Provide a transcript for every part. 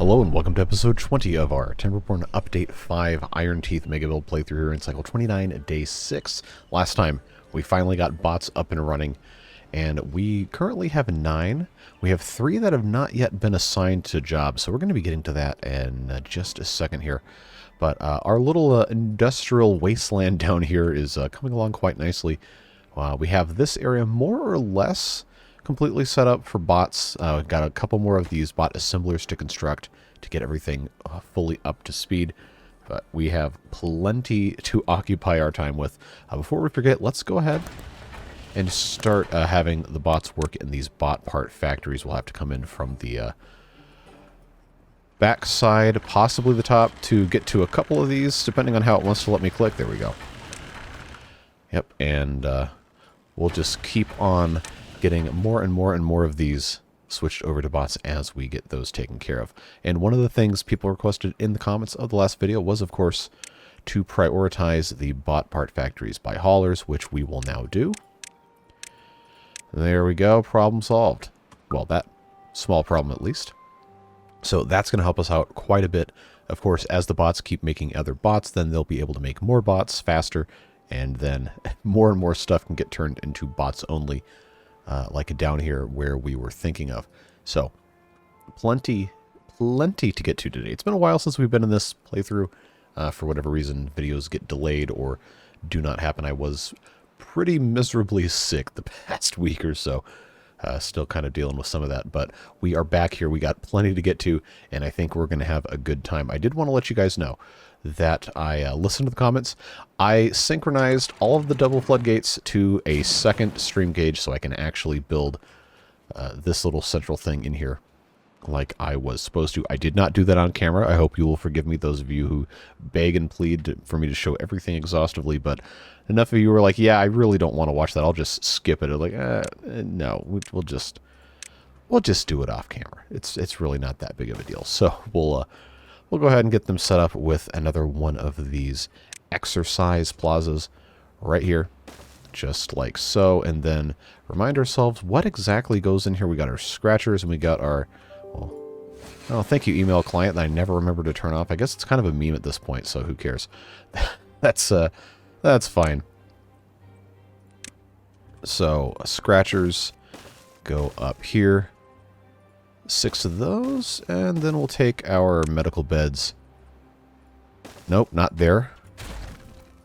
Hello and welcome to episode 20 of our Timberborn Update 5 Iron Teeth Mega Build playthrough here in Cycle 29, Day 6. Last time, we finally got bots up and running, and we currently have 9. We have 3 that have not yet been assigned to jobs, so we're going to be getting to that in just a second here. But our little industrial wasteland down here is coming along quite nicely. We have this area more or less completely set up for bots. Got a couple more of these bot assemblers to construct to get everything fully up to speed. But we have plenty to occupy our time with. Before we forget, let's go ahead and start having the bots work in these bot part factories. We'll have to come in from the back side, possibly the top, to get to a couple of these, depending on how it wants to let me click. There we go. Yep, and we'll just keep on getting more and more and more of these switched over to bots as we get those taken care of. And one of the things people requested in the comments of the last video was, of course, to prioritize the bot part factories by haulers, which we will now do. There we go, problem solved. Well, that small problem at least. So that's going to help us out quite a bit. Of course, as the bots keep making other bots, then they'll be able to make more bots faster, and then more and more stuff can get turned into bots only. Like down here where we were thinking of. So, plenty to get to today. It's been a while since we've been in this playthrough. For whatever reason, videos get delayed or do not happen. I was pretty miserably sick the past week or so. Still kind of dealing with some of that. But we are back here. We got plenty to get to, and I think we're going to have a good time. I did want to let you guys know that I listened to the comments. I synchronized all of the double floodgates to a second stream gauge so I can actually build this little central thing in here like I was supposed to. I did not do that on camera. I hope you will forgive me, those of you who beg and plead for me to show everything exhaustively, but enough of you were like, yeah, I really don't want to watch that. I'll just skip it. Or like, no, we'll just do it off camera. It's really not that big of a deal. So we'll go ahead and get them set up with another one of these exercise plazas right here, just like so. And then remind ourselves what exactly goes in here. We got our scratchers and we got our, well, oh, thank you, email client, that I never remember to turn off. I guess it's kind of a meme at this point, so who cares? That's fine. So scratchers go up here. 6 of those, and then we'll take our medical beds. Nope, not there.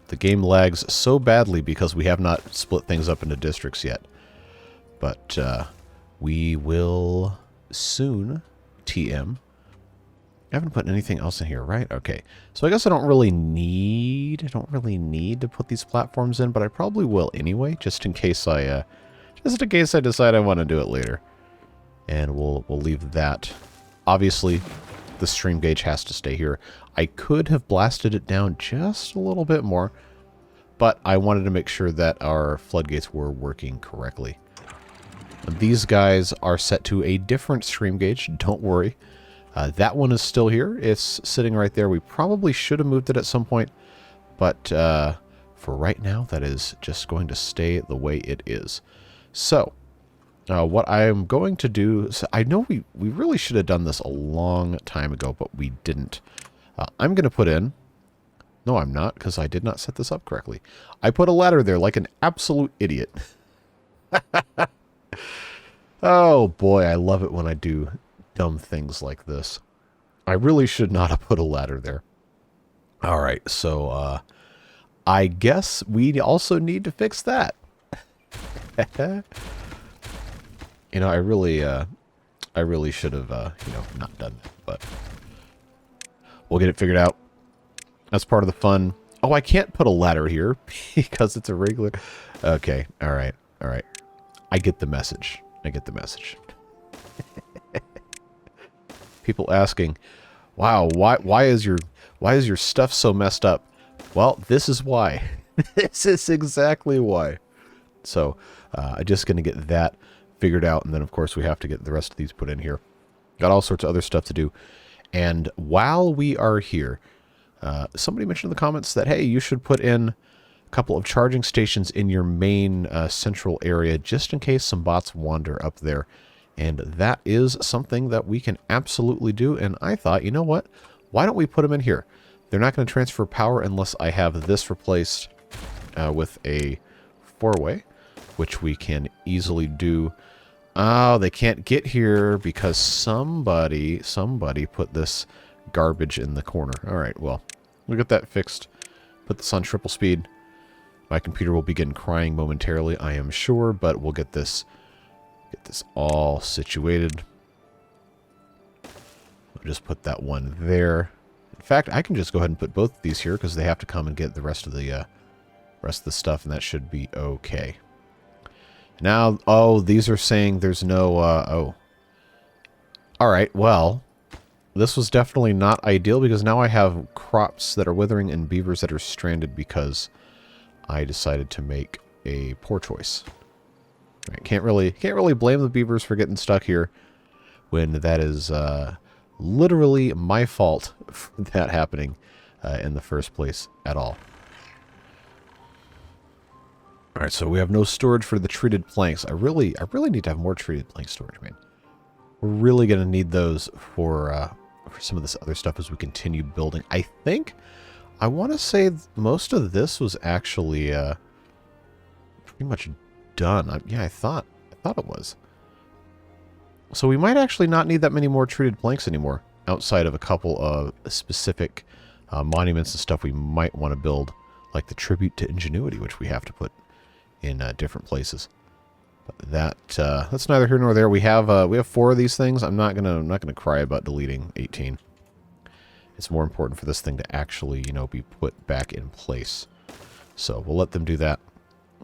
The game lags so badly because we have not split things up into districts yet. But we will soon TM. I haven't put anything else in here, right? Okay. So I guess I don't really need to put these platforms in, but I probably will anyway, just in case I decide I want to do it later. And we'll leave that. Obviously, the stream gauge has to stay here. I could have blasted it down just a little bit more, but I wanted to make sure that our floodgates were working correctly. These guys are set to a different stream gauge, don't worry. That one is still here. It's sitting right there. We probably should have moved it at some point, but for right now, that is just going to stay the way it is. So, what I am going to do, so I know we really should have done this a long time ago, but we didn't. I'm going to put in, no I'm not, because I did not set this up correctly. I put a ladder there like an absolute idiot. Oh boy, I love it when I do dumb things like this. I really should not have put a ladder there. Alright, so I guess we also need to fix that. You know, I really should have, not done that, but we'll get it figured out. That's part of the fun. Oh, I can't put a ladder here because it's a regular. Okay, all right. I get the message. People asking, wow, why is your stuff so messed up? Well, this is why. This is exactly why. So, I'm just going to get that figured out, and then of course we have to get the rest of these put in here. Got all sorts of other stuff to do. And while we are here, somebody mentioned in the comments that, hey, you should put in a couple of charging stations in your main central area just in case some bots wander up there And that is something that we can absolutely do. And I thought, you know what? Why don't we put them in here? They're not going to transfer power unless I have this replaced with a 4-way, which we can easily do. Oh, they can't get here because somebody put this garbage in the corner. All right, well, we'll get that fixed. Put this on triple speed. My computer will begin crying momentarily, I am sure, but we'll get this all situated. I'll just put that one there. In fact, I can just go ahead and put both of these here because they have to come and get the rest of the stuff, and that should be okay. Now, oh, these are saying there's no, oh. Alright, well, this was definitely not ideal because now I have crops that are withering and beavers that are stranded because I decided to make a poor choice. Right, can't really blame the beavers for getting stuck here when that is literally my fault for that happening in the first place at all. All right, so we have no storage for the treated planks. I really need to have more treated plank storage, man. We're really going to need those for some of this other stuff as we continue building. I think, I want to say most of this was actually pretty much done. Yeah, I thought it was. So we might actually not need that many more treated planks anymore, outside of a couple of specific monuments and stuff we might want to build, like the tribute to ingenuity, which we have to put in different places. But that's neither here nor there. We have 4 of these things. I'm not gonna cry about deleting 18. It's more important for this thing to actually, you know, be put back in place. So we'll let them do that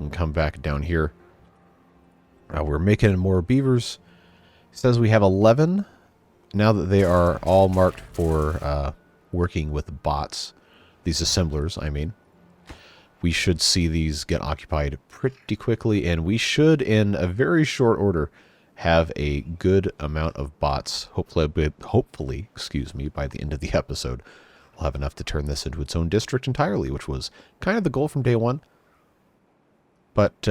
and come back down here. We're making more beavers. It says we have 11 now that they are all marked for working with bots. These assemblers, I mean. We should see these get occupied pretty quickly, and we should, in a very short order, have a good amount of bots. Hopefully, excuse me, by the end of the episode, we'll have enough to turn this into its own district entirely, which was kind of the goal from day one. But,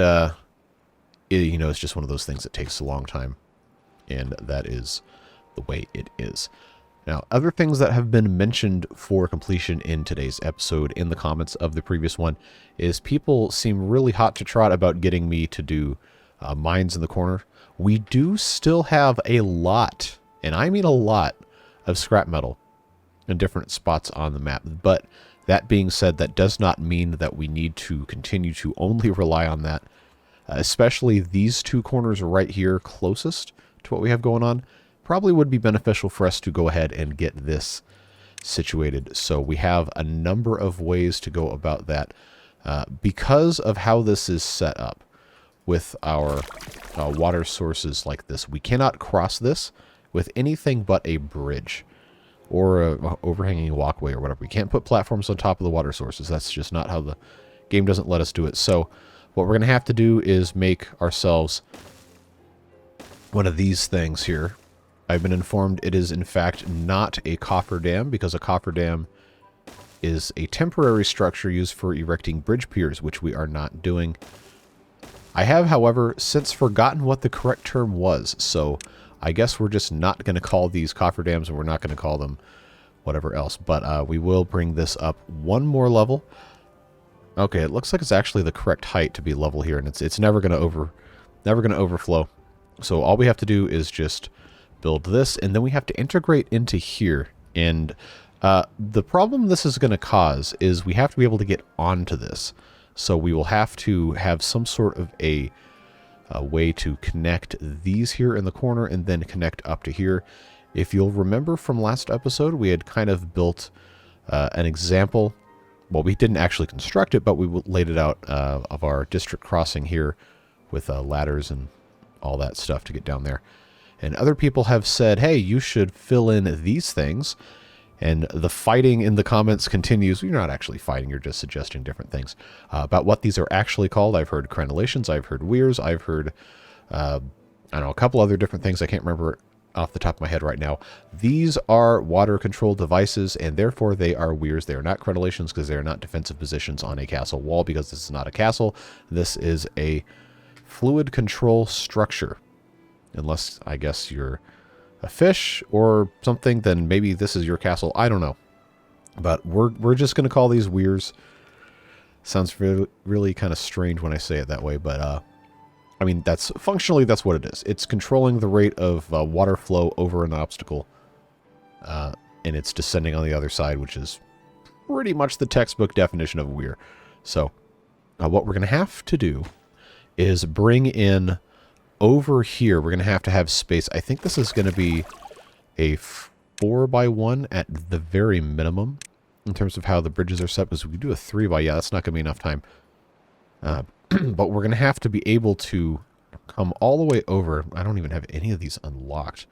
you know, it's just one of those things that takes a long time, and that is the way it is. Now, other things that have been mentioned for completion in today's episode in the comments of the previous one is people seem really hot to trot about getting me to do mines in the corner. We do still have a lot, and I mean a lot, of scrap metal in different spots on the map. But that being said, that does not mean that we need to continue to only rely on that, especially these 2 corners right here closest to what we have going on. Probably would be beneficial for us to go ahead and get this situated. So we have a number of ways to go about that because of how this is set up with our water sources like this. We cannot cross this with anything but a bridge or a overhanging walkway or whatever. We can't put platforms on top of the water sources. That's just not how the game doesn't let us do it. So what we're going to have to do is make ourselves one of these things here. I've been informed it is in fact not a cofferdam because a cofferdam is a temporary structure used for erecting bridge piers, which we are not doing. I have, however, since forgotten what the correct term was, so I guess we're just not going to call these cofferdams and we're not going to call them whatever else. But we will bring this up one more level. Okay, it looks like it's actually the correct height to be level here, and it's never going to overflow. So all we have to do is just build this, and then we have to integrate into here. And the problem this is going to cause is we have to be able to get onto this. So we will have to have some sort of a way to connect these here in the corner and then connect up to here. If you'll remember from last episode, we had kind of built an example. Well, we didn't actually construct it, but we laid it out of our district crossing here with ladders and all that stuff to get down there. And other people have said, hey, you should fill in these things. And the fighting in the comments continues. You're not actually fighting, you're just suggesting different things about what these are actually called. I've heard crenellations, I've heard weirs, I've heard, I don't know, a couple other different things. I can't remember off the top of my head right now. These are water control devices, and therefore they are weirs. They are not crenellations because they are not defensive positions on a castle wall, because this is not a castle. This is a fluid control structure. Unless, I guess, you're a fish or something, then maybe this is your castle. I don't know. But we're just going to call these weirs. Sounds really, really kind of strange when I say it that way, but I mean, functionally that's what it is. It's controlling the rate of water flow over an obstacle, and it's descending on the other side, which is pretty much the textbook definition of a weir. So what we're going to have to do is bring in over here. We're going to have space. I think this is going to be a 4x1 at the very minimum in terms of how the bridges are set, because we do a 3x, yeah, that's not going to be enough time. But we're going to have to be able to come all the way over. I don't even have any of these unlocked.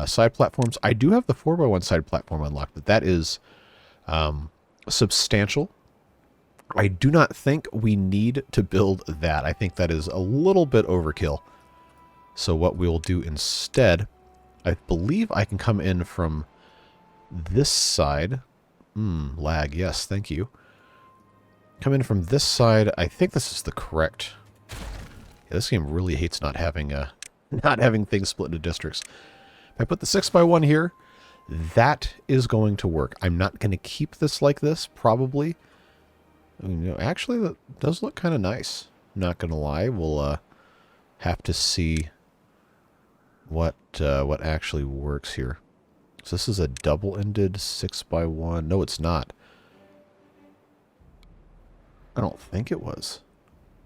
Side platforms. I do have the 4x1 side platform unlocked, but that is substantial. I do not think we need to build that. I think that is a little bit overkill. So what we'll do instead, I believe I can come in from this side. Lag, yes, thank you. Come in from this side. I think this is the correct. Yeah, this game really hates not having things split into districts. If I put the 6x1 here, that is going to work. I'm not going to keep this like this, probably. I mean, you know, actually, that does look kind of nice. Not going to lie. We'll have to see what actually works here. So this is a double-ended 6x1. No, it's not. I don't think it was.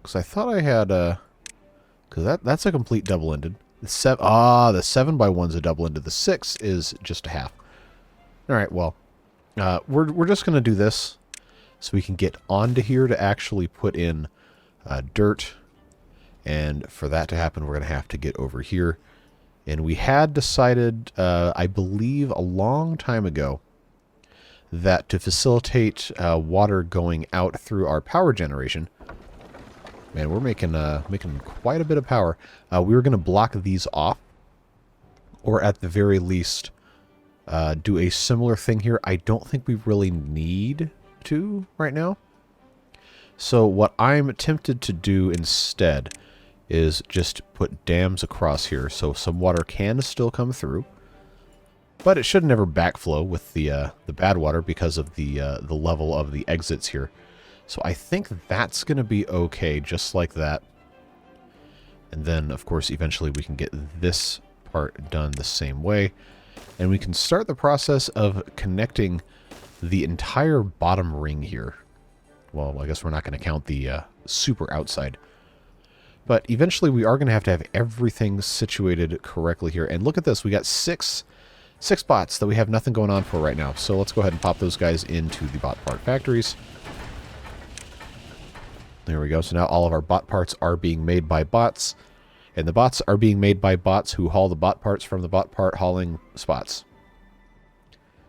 Because I thought I had because that's a complete double-ended. The 7x1's a double-ended. The 6 is just a half. Alright, well. We're just going to do this so we can get onto here to actually put in dirt. And for that to happen, we're going to have to get over here. And we had decided, I believe a long time ago, that to facilitate water going out through our power generation, man, we're making quite a bit of power. We were going to block these off, or at the very least, do a similar thing here. I don't think we really need to right now. So what I'm tempted to do instead is just put dams across here, so some water can still come through. But it should never backflow with the bad water because of the level of the exits here. So I think that's going to be okay, just like that. And then, of course, eventually we can get this part done the same way. And we can start the process of connecting the entire bottom ring here. Well, I guess we're not going to count the super outside. But eventually we are going to have everything situated correctly here. And look at this, we got six bots that we have nothing going on for right now. So let's go ahead and pop those guys into the bot part factories. There we go. So now all of our bot parts are being made by bots. And the bots are being made by bots who haul the bot parts from the bot part hauling spots.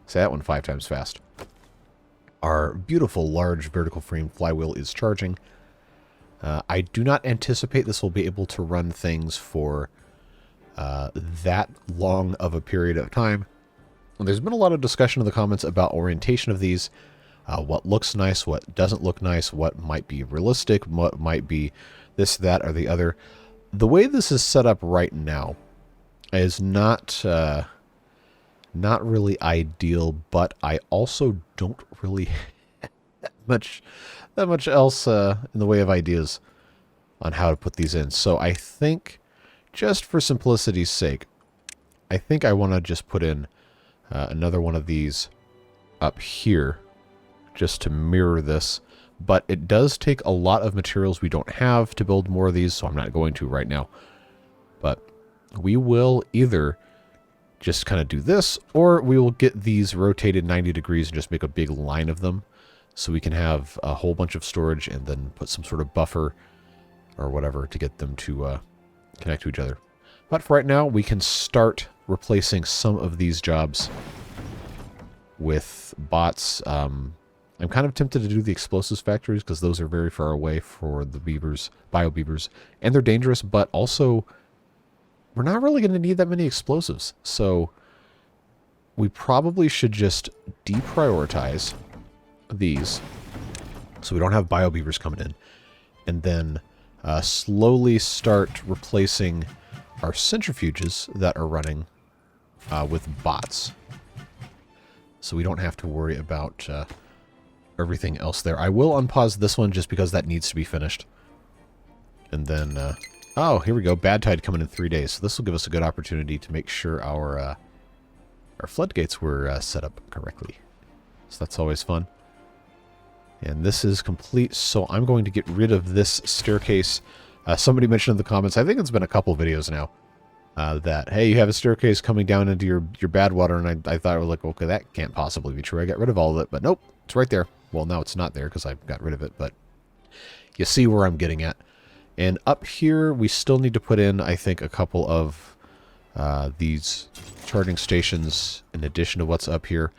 Say that one 5 times fast. Our beautiful large vertical frame flywheel is charging. I do not anticipate this will be able to run things for that long of a period of time. And there's been a lot of discussion in the comments about orientation of these. What looks nice, what doesn't look nice, what might be realistic, what might be this, that, or the other. The way this is set up right now is not really ideal, but I also don't really have that much else in the way of ideas on how to put these in. So I think, just for simplicity's sake, I think I want to just put in another one of these up here just to mirror this. But it does take a lot of materials we don't have to build more of these, so I'm not going to right now. But we will either just kind of do this, or we will get these rotated 90 degrees and just make a big line of them, so we can have a whole bunch of storage and then put some sort of buffer or whatever to get them to connect to each other. But for right now, we can start replacing some of these jobs with bots. I'm kind of tempted to do the explosives factories because those are very far away for the beavers, bio beavers, and they're dangerous, but also we're not really going to need that many explosives. So we probably should just deprioritize these so we don't have bio beavers coming in, and then slowly start replacing our centrifuges that are running with bots. So we don't have to worry about everything else there. I will unpause this one just because that needs to be finished. And then, oh, here we go. Bad tide coming in 3 days. So this will give us a good opportunity to make sure our floodgates were set up correctly. So that's always fun. And this is complete, so I'm going to get rid of this staircase. Somebody mentioned in the comments, I think it's been a couple videos now, that, hey, you have a staircase coming down into your bad water, and I thought, I was like, okay, that can't possibly be true. I got rid of all of it, but nope, it's right there. Well, now it's not there because I got rid of it, but you see where I'm getting at. And up here, we still need to put in, I think, a couple of these charging stations in addition to what's up here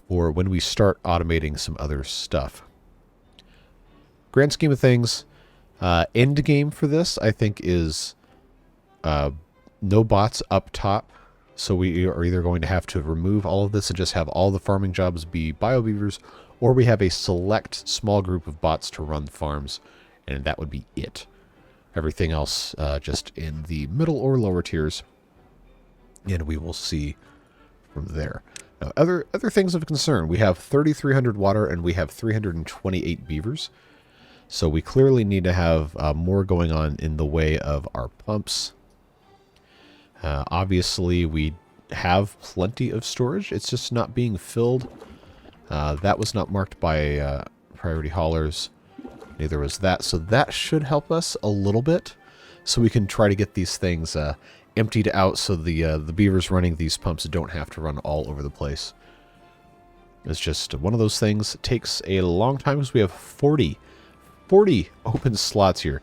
for when we start automating some other stuff. Grand scheme of things, end game for this, I think, is no bots up top. So we are either going to have to remove all of this and just have all the farming jobs be biobeavers, or we have a select small group of bots to run farms, and that would be it. Everything else just in the middle or lower tiers, and we will see from there. Now, other things of concern. We have 3,300 water, and we have 328 beavers. So we clearly need to have more going on in the way of our pumps. Obviously, we have plenty of storage. It's just not being filled. That was not marked by priority haulers. Neither was that. So that should help us a little bit. So we can try to get these things emptied out so the beavers running these pumps don't have to run all over the place. It's just one of those things. It takes a long time because we have 40 open slots here,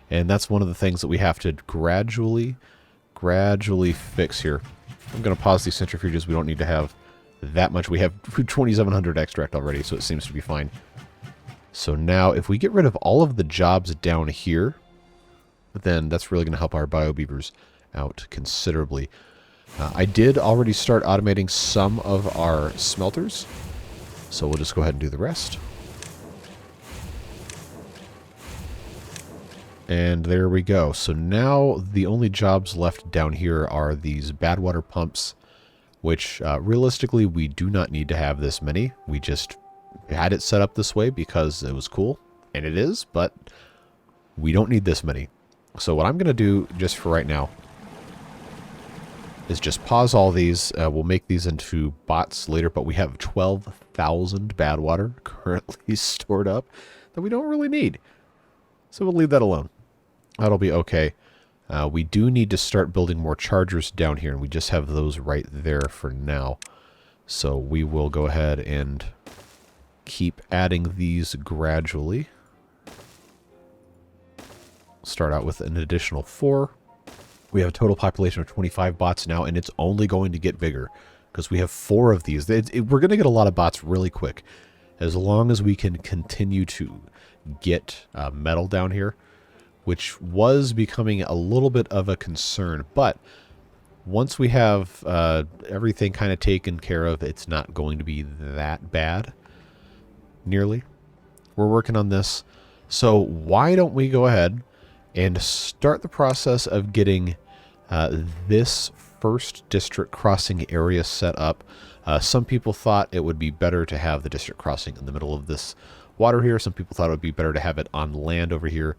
and that's one of the things that we have to gradually fix here. I'm going to pause these centrifuges. We don't need to have that much. We have 2,700 extract already, so it seems to be fine. So now if we get rid of all of the jobs down here, then that's really going to help our biobeavers out considerably. I did already start automating some of our smelters, so we'll just go ahead and do the rest. And there we go. So now the only jobs left down here are these bad water pumps, which realistically we do not need to have this many. We just had it set up this way because it was cool, and it is, but we don't need this many. So what I'm going to do just for right now is just pause all these. We'll make these into bots later, but we have 12,000 bad water currently stored up that we don't really need. So we'll leave that alone. That'll be okay. We do need to start building more chargers down here, and we just have those right there for now. So we will go ahead and keep adding these gradually. Start out with an additional 4. We have a total population of 25 bots now, and it's only going to get bigger because we have 4 of these. We're going to get a lot of bots really quick as long as we can continue to get metal down here, which was becoming a little bit of a concern. But once we have everything kind of taken care of, it's not going to be that bad, nearly. We're working on this. So why don't we go ahead and start the process of getting this first district crossing area set up. Some people thought it would be better to have the district crossing in the middle of this water here. Some people thought it would be better to have it on land over here.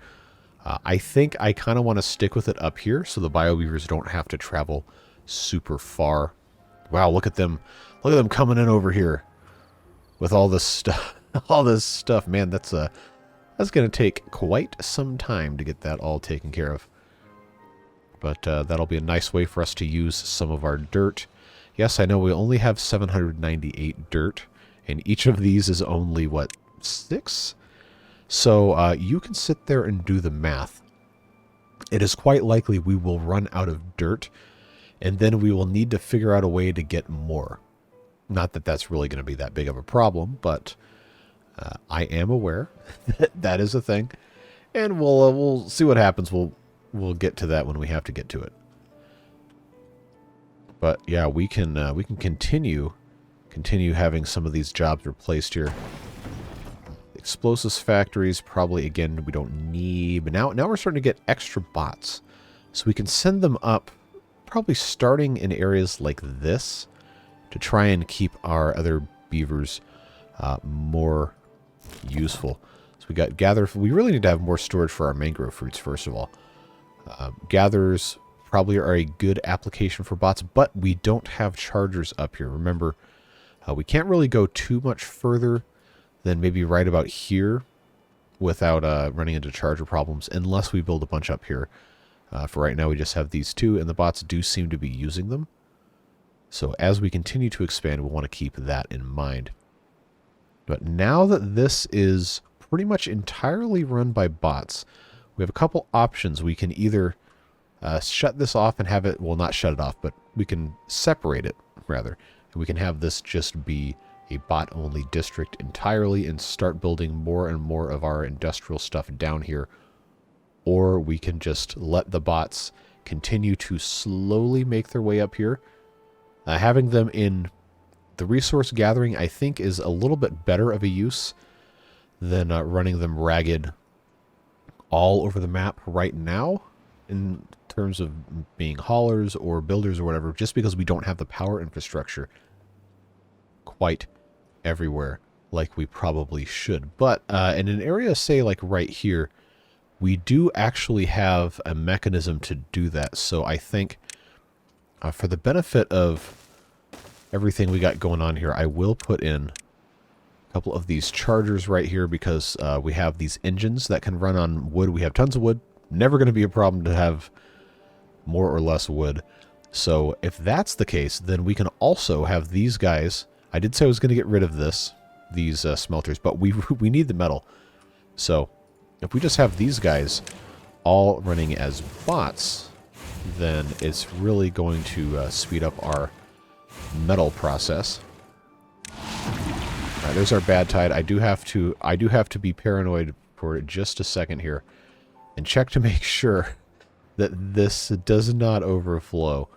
I think I kind of want to stick with it up here so the biobeavers don't have to travel super far. Wow, look at them. Look at them coming in over here with all this stuff. All this stuff, man, that's going to take quite some time to get that all taken care of. But that'll be a nice way for us to use some of our dirt. Yes, I know we only have 798 dirt, and each of these is only, what, 6? So you can sit there and do the math. It is quite likely we will run out of dirt, and then we will need to figure out a way to get more. Not that that's really going to be that big of a problem, but I am aware that that is a thing, and we'll see what happens. We'll get to that when we have to get to it. But yeah, we can continue having some of these jobs replaced here. Explosives factories, probably, again, we don't need, but now we're starting to get extra bots. So we can send them up probably starting in areas like this to try and keep our other beavers more useful. So we got gather. We really need to have more storage for our mangrove fruits, first of all. Gatherers probably are a good application for bots, but we don't have chargers up here. Remember, we can't really go too much further than maybe right about here without running into charger problems, unless we build a bunch up here. For right now, we just have these two, and the bots do seem to be using them. So as we continue to expand, we want to keep that in mind. But now that this is pretty much entirely run by bots, we have a couple options. We can either shut this off and have it, well, not shut it off, but we can separate it, rather. And we can have this just be a bot-only district entirely and start building more and more of our industrial stuff down here. Or we can just let the bots continue to slowly make their way up here. Having them in the resource gathering, I think, is a little bit better of a use than running them ragged all over the map right now in terms of being haulers or builders or whatever, just because we don't have the power infrastructure quite everywhere like we probably should. But in an area, say, like right here, we do actually have a mechanism to do that. So I think for the benefit of everything we got going on here, I will put in a couple of these chargers right here because we have these engines that can run on wood. We have tons of wood. Never going to be a problem to have more or less wood. So if that's the case, then we can also have these guys. I did say I was going to get rid of these smelters, but we need the metal. So if we just have these guys all running as bots, then it's really going to speed up our metal process. All right, there's our bad tide. I do have to be paranoid for just a second here and check to make sure that this does not overflow.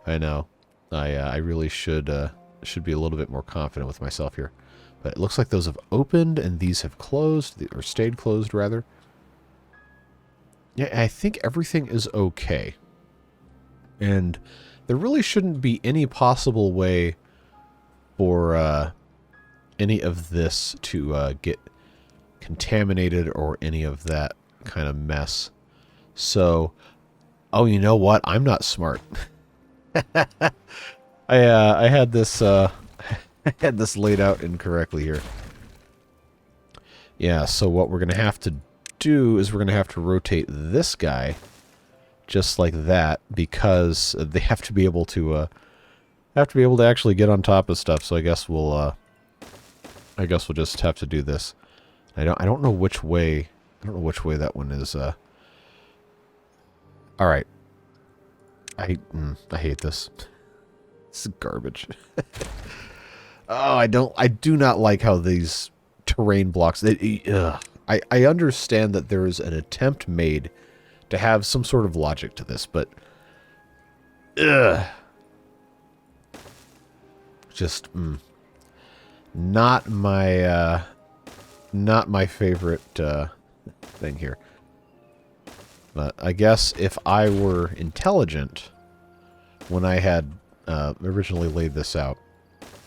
I know. I really should be a little bit more confident with myself here. But it looks like those have opened and these have closed, or stayed closed rather. Yeah, I think everything is okay. And there really shouldn't be any possible way for any of this to get contaminated or any of that kind of mess. So, oh, you know what? I'm not smart. I had this I had this laid out incorrectly here. Yeah, so what we're going to have to do is we're going to have to rotate this guy just like that, because they have to be able to actually get on top of stuff. So I guess we'll just have to do this. I don't know which way that one is. All right. I hate this. This is garbage. Oh, I do not like how these terrain blocks. I understand that there is an attempt made to have some sort of logic to this, but just not my favorite thing here. But I guess if I were intelligent when I had originally laid this out,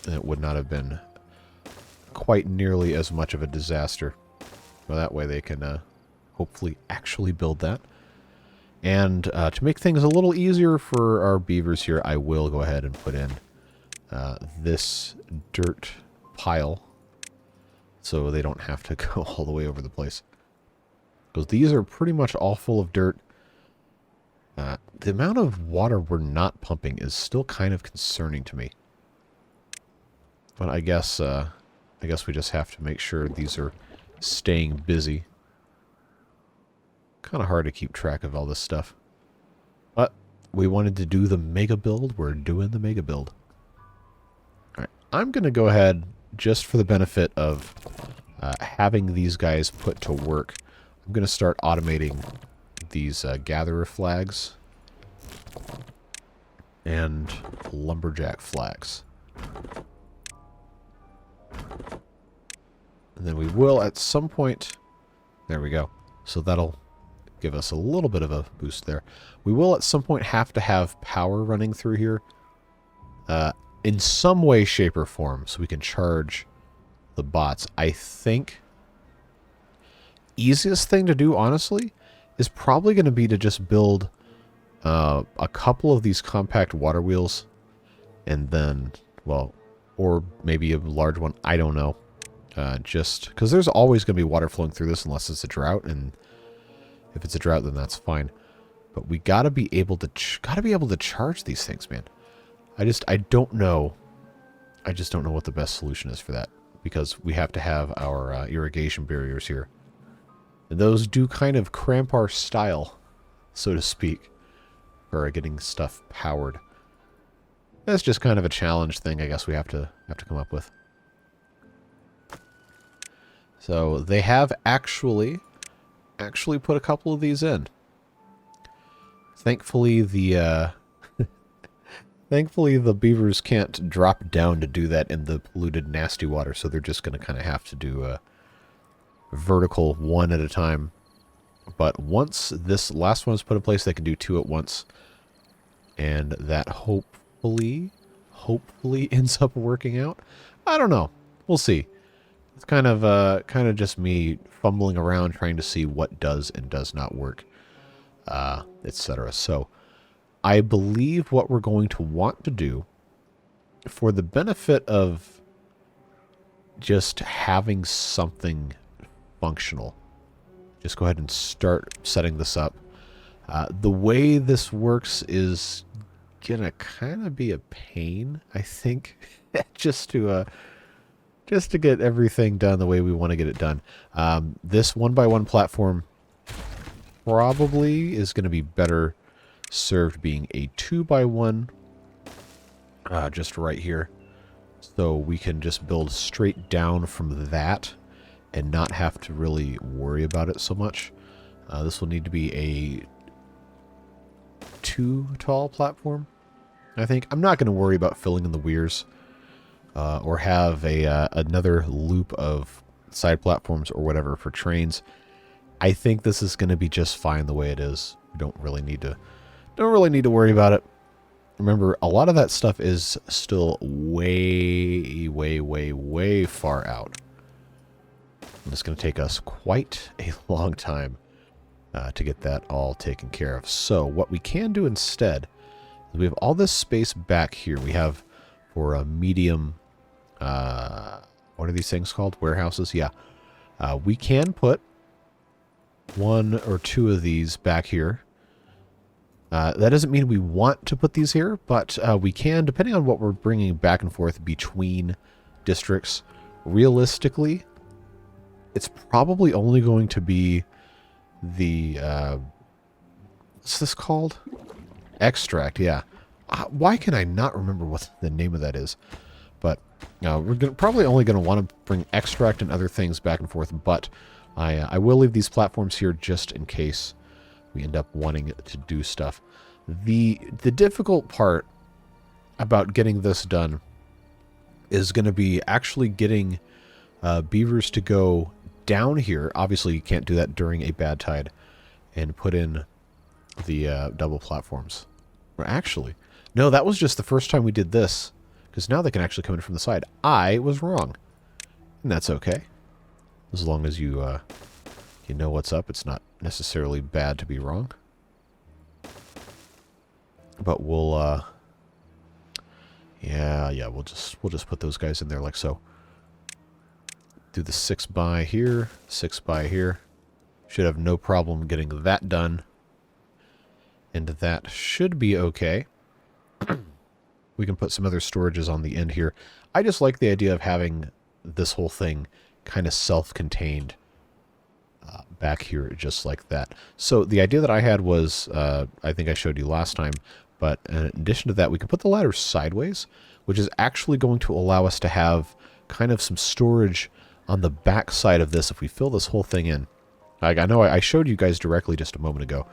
it would not have been quite nearly as much of a disaster. Well, that way they can hopefully actually build that. And to make things a little easier for our beavers here, I will go ahead and put in this dirt pile so they don't have to go all the way over the place. Because these are pretty much all full of dirt. The amount of water we're not pumping is still kind of concerning to me. But I guess we just have to make sure these are staying busy. Kind of hard to keep track of all this stuff. But we wanted to do the mega build. We're doing the mega build. Alright, I'm going to go ahead, just for the benefit of having these guys put to work, I'm going to start automating these gatherer flags and lumberjack flags. And then we will at some point... There we go. So that'll give us a little bit of a boost there. We will at some point have to have power running through here in some way, shape, or form so we can charge the bots. I think easiest thing to do, honestly, is probably going to be to just build a couple of these compact water wheels and then, well, or maybe a large one. I don't know. Just because there's always going to be water flowing through this unless it's a drought, and if it's a drought, then that's fine. But we gotta be able to charge these things, man. I don't know. I just don't know what the best solution is for that, because we have to have our irrigation barriers here, and those do kind of cramp our style, so to speak, for getting stuff powered. That's just kind of a challenge thing, I guess we have to come up with. So they have actually put a couple of these in. Thankfully, the beavers can't drop down to do that in the polluted, nasty water, so they're just going to kind of have to do a vertical one at a time. But once this last one is put in place, they can do 2 at once, and that hopefully ends up working out. I don't know. We'll see. It's kind of just me fumbling around trying to see what does and does not work, etc. So I believe what we're going to want to do, for the benefit of just having something functional, just go ahead and start setting this up. The way this works is gonna kind of be a pain, I think, just to get everything done the way we want to get it done. This 1x1 platform probably is going to be better served being a 2x1 just right here. So we can just build straight down from that and not have to really worry about it so much. This will need to be a 2 tall platform, I think. I'm not going to worry about filling in the weirs. Or have another loop of side platforms or whatever for trains. I think this is going to be just fine the way it is. We don't really need to worry about it. Remember, a lot of that stuff is still way far out. And it's going to take us quite a long time to get that all taken care of. So what we can do instead is we have all this space back here. We have for a medium. What are these things called? Warehouses? Yeah. We can put 1 or 2 of these back here. That doesn't mean we want to put these here, but we can, depending on what we're bringing back and forth between districts. Realistically, it's probably only going to be the... what's this called? Extract, yeah. Why can I not remember what the name of that is? But we're probably only going to want to bring extract and other things back and forth, but I will leave these platforms here just in case we end up wanting to do stuff. The difficult part about getting this done is going to be actually getting beavers to go down here. Obviously, you can't do that during a bad tide, and put in the double platforms. Or actually, no, that was just the first time we did this. Because now they can actually come in from the side. I was wrong. And that's okay. As long as you you know what's up. It's not necessarily bad to be wrong. But we'll yeah, we'll just put those guys in there like so. Do the 6x here, 6x here. Should have no problem getting that done. And that should be okay. We can put some other storages on the end here. I just like the idea of having this whole thing kind of self-contained back here just like that. So the idea that I had was, I think I showed you last time, but in addition to that, we can put the ladder sideways, which is actually going to allow us to have kind of some storage on the back side of this if we fill this whole thing in. Like, I know I showed you guys directly just a moment ago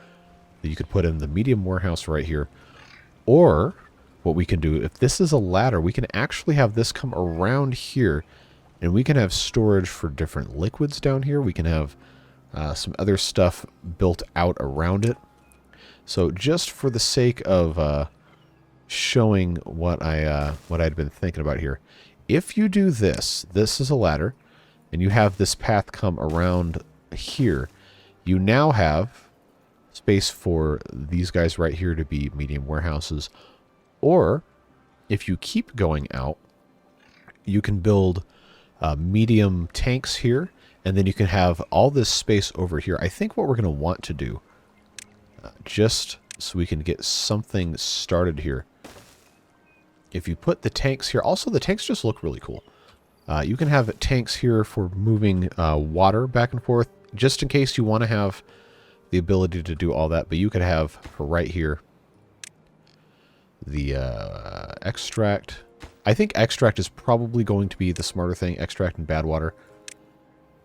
that you could put in the medium warehouse right here, or... what we can do, if this is a ladder, we can actually have this come around here, and we can have storage for different liquids down here. We can have some other stuff built out around it. So just for the sake of showing what I'd been thinking about here, if you do this, this is a ladder, and you have this path come around here, you now have space for these guys right here to be medium warehouses. Or if you keep going out, you can build medium tanks here, and then you can have all this space over here. I think what we're going to want to do, just so we can get something started here, if you put the tanks here, also the tanks just look really cool. You can have tanks here for moving water back and forth, just in case you want to have the ability to do all that. But you could have right here the extract. I think extract is probably going to be the smarter thing, extract and bad water.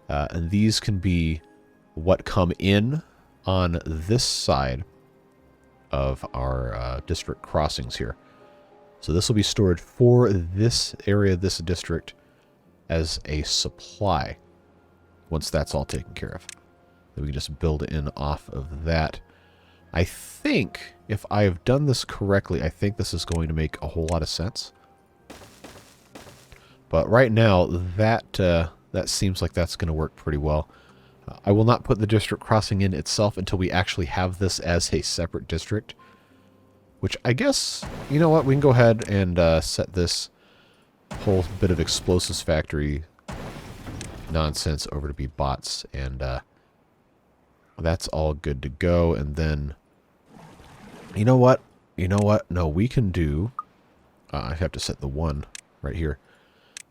And these can be what come in on this side of our district crossings here. So this will be stored for this area, this district, as a supply. Once that's all taken care of, then we can just build in off of that. I think if I have done this correctly, I think this is going to make a whole lot of sense. But right now, that seems like that's going to work pretty well. I will not put the district crossing in itself until we actually have this as a separate district. Which I guess, you know what, we can go ahead and set this whole bit of explosives factory nonsense over to be bots. And that's all good to go. And then, you know what? No, we can do... I have to set the 1 right here.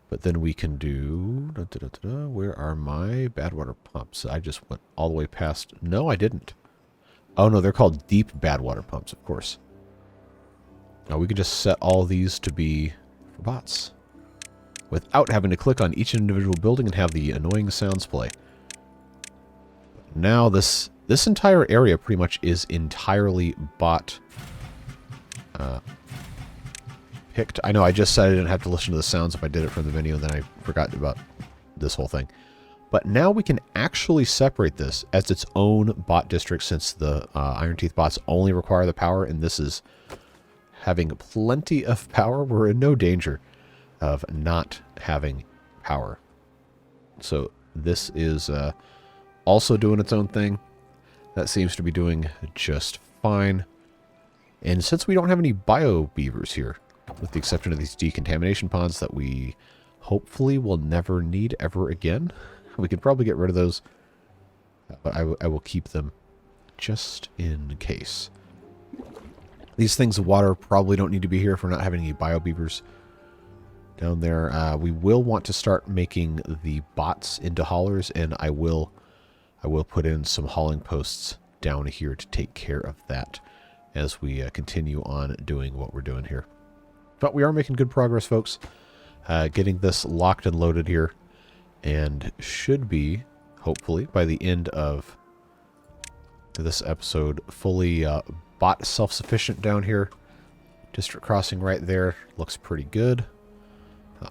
But then we can do... Where are my bad water pumps? I just went all the way past... No, I didn't. Oh, no, they're called deep bad water pumps, of course. Now, we could just set all these to be for bots without having to click on each individual building and have the annoying sounds play. Now, this entire area pretty much is entirely bot picked. I know I just said I didn't have to listen to the sounds if I did it from the menu, and then I forgot about this whole thing. But now we can actually separate this as its own bot district, since the Iron Teeth bots only require the power, and this is having plenty of power. We're in no danger of not having power. So this is also doing its own thing. That seems to be doing just fine. And since we don't have any bio beavers here, with the exception of these decontamination ponds that we hopefully will never need ever again, we could probably get rid of those. But I will keep them just in case. These things of water probably don't need to be here if we're not having any bio beavers down there. We will want to start making the bots into haulers, and I will put in some hauling posts down here to take care of that as we continue on doing what we're doing here. But we are making good progress, folks. Getting this locked and loaded here, and should be, hopefully, by the end of this episode, fully bot self-sufficient down here. District crossing right there looks pretty good.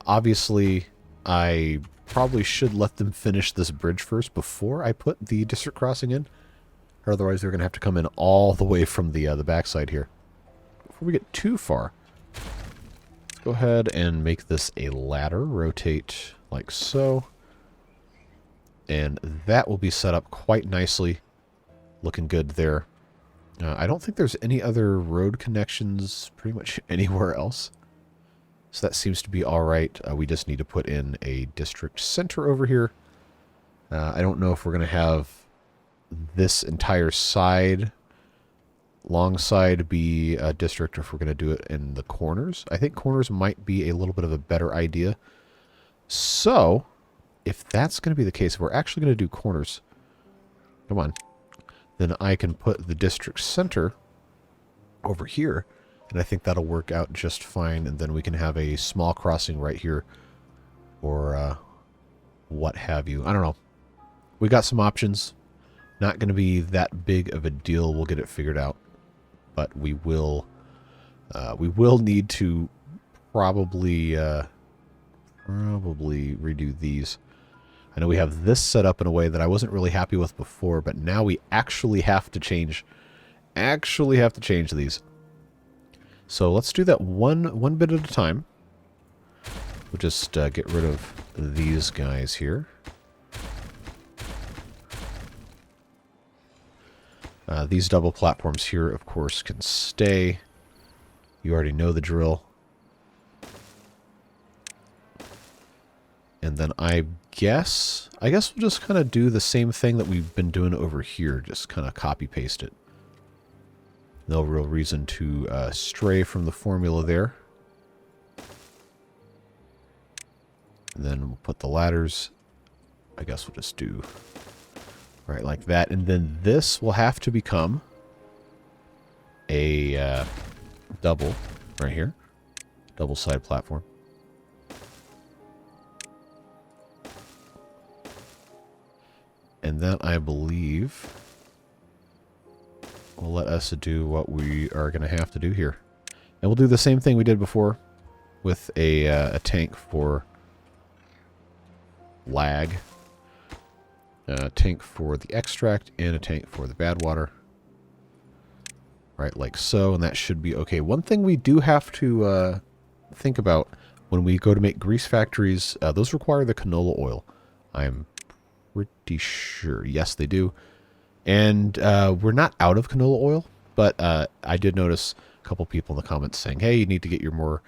Obviously, I probably should let them finish this bridge first before I put the district crossing in. Or otherwise, they're going to have to come in all the way from the backside here. Before we get too far, let's go ahead and make this a ladder. Rotate like so. And that will be set up quite nicely. Looking good there. I don't think there's any other road connections pretty much anywhere else. So that seems to be all right. We just need to put in a district center over here. I don't know if we're going to have this entire side, long side, be a district, or if we're going to do it in the corners. I think corners might be a little bit of a better idea. So, if that's going to be the case, if we're actually going to do corners, come on, then I can put the district center over here, and I think that'll work out just fine, and then we can have a small crossing right here, or what have you. I don't know. We got some options. Not going to be that big of a deal. We'll get it figured out. But we will need to probably redo these. I know we have this set up in a way that I wasn't really happy with before, but now we actually have to change these. So let's do that one bit at a time. We'll just get rid of these guys here. These double platforms here, of course, can stay. You already know the drill. And then I guess we'll just kind of do the same thing that we've been doing over here. Just kind of copy paste it. No real reason to stray from the formula there. And then we'll put the ladders. I guess we'll just do right like that. And then this will have to become a double right here. Double side platform. And that, I believe, will let us do what we are going to have to do here. And we'll do the same thing we did before with a tank for lag, a tank for the extract, and a tank for the bad water. Right, like so, and that should be okay. One thing we do have to think about when we go to make grease factories, those require the canola oil. I'm pretty sure. Yes, they do. And we're not out of canola oil, but I did notice a couple people in the comments saying, "Hey, you need to get your more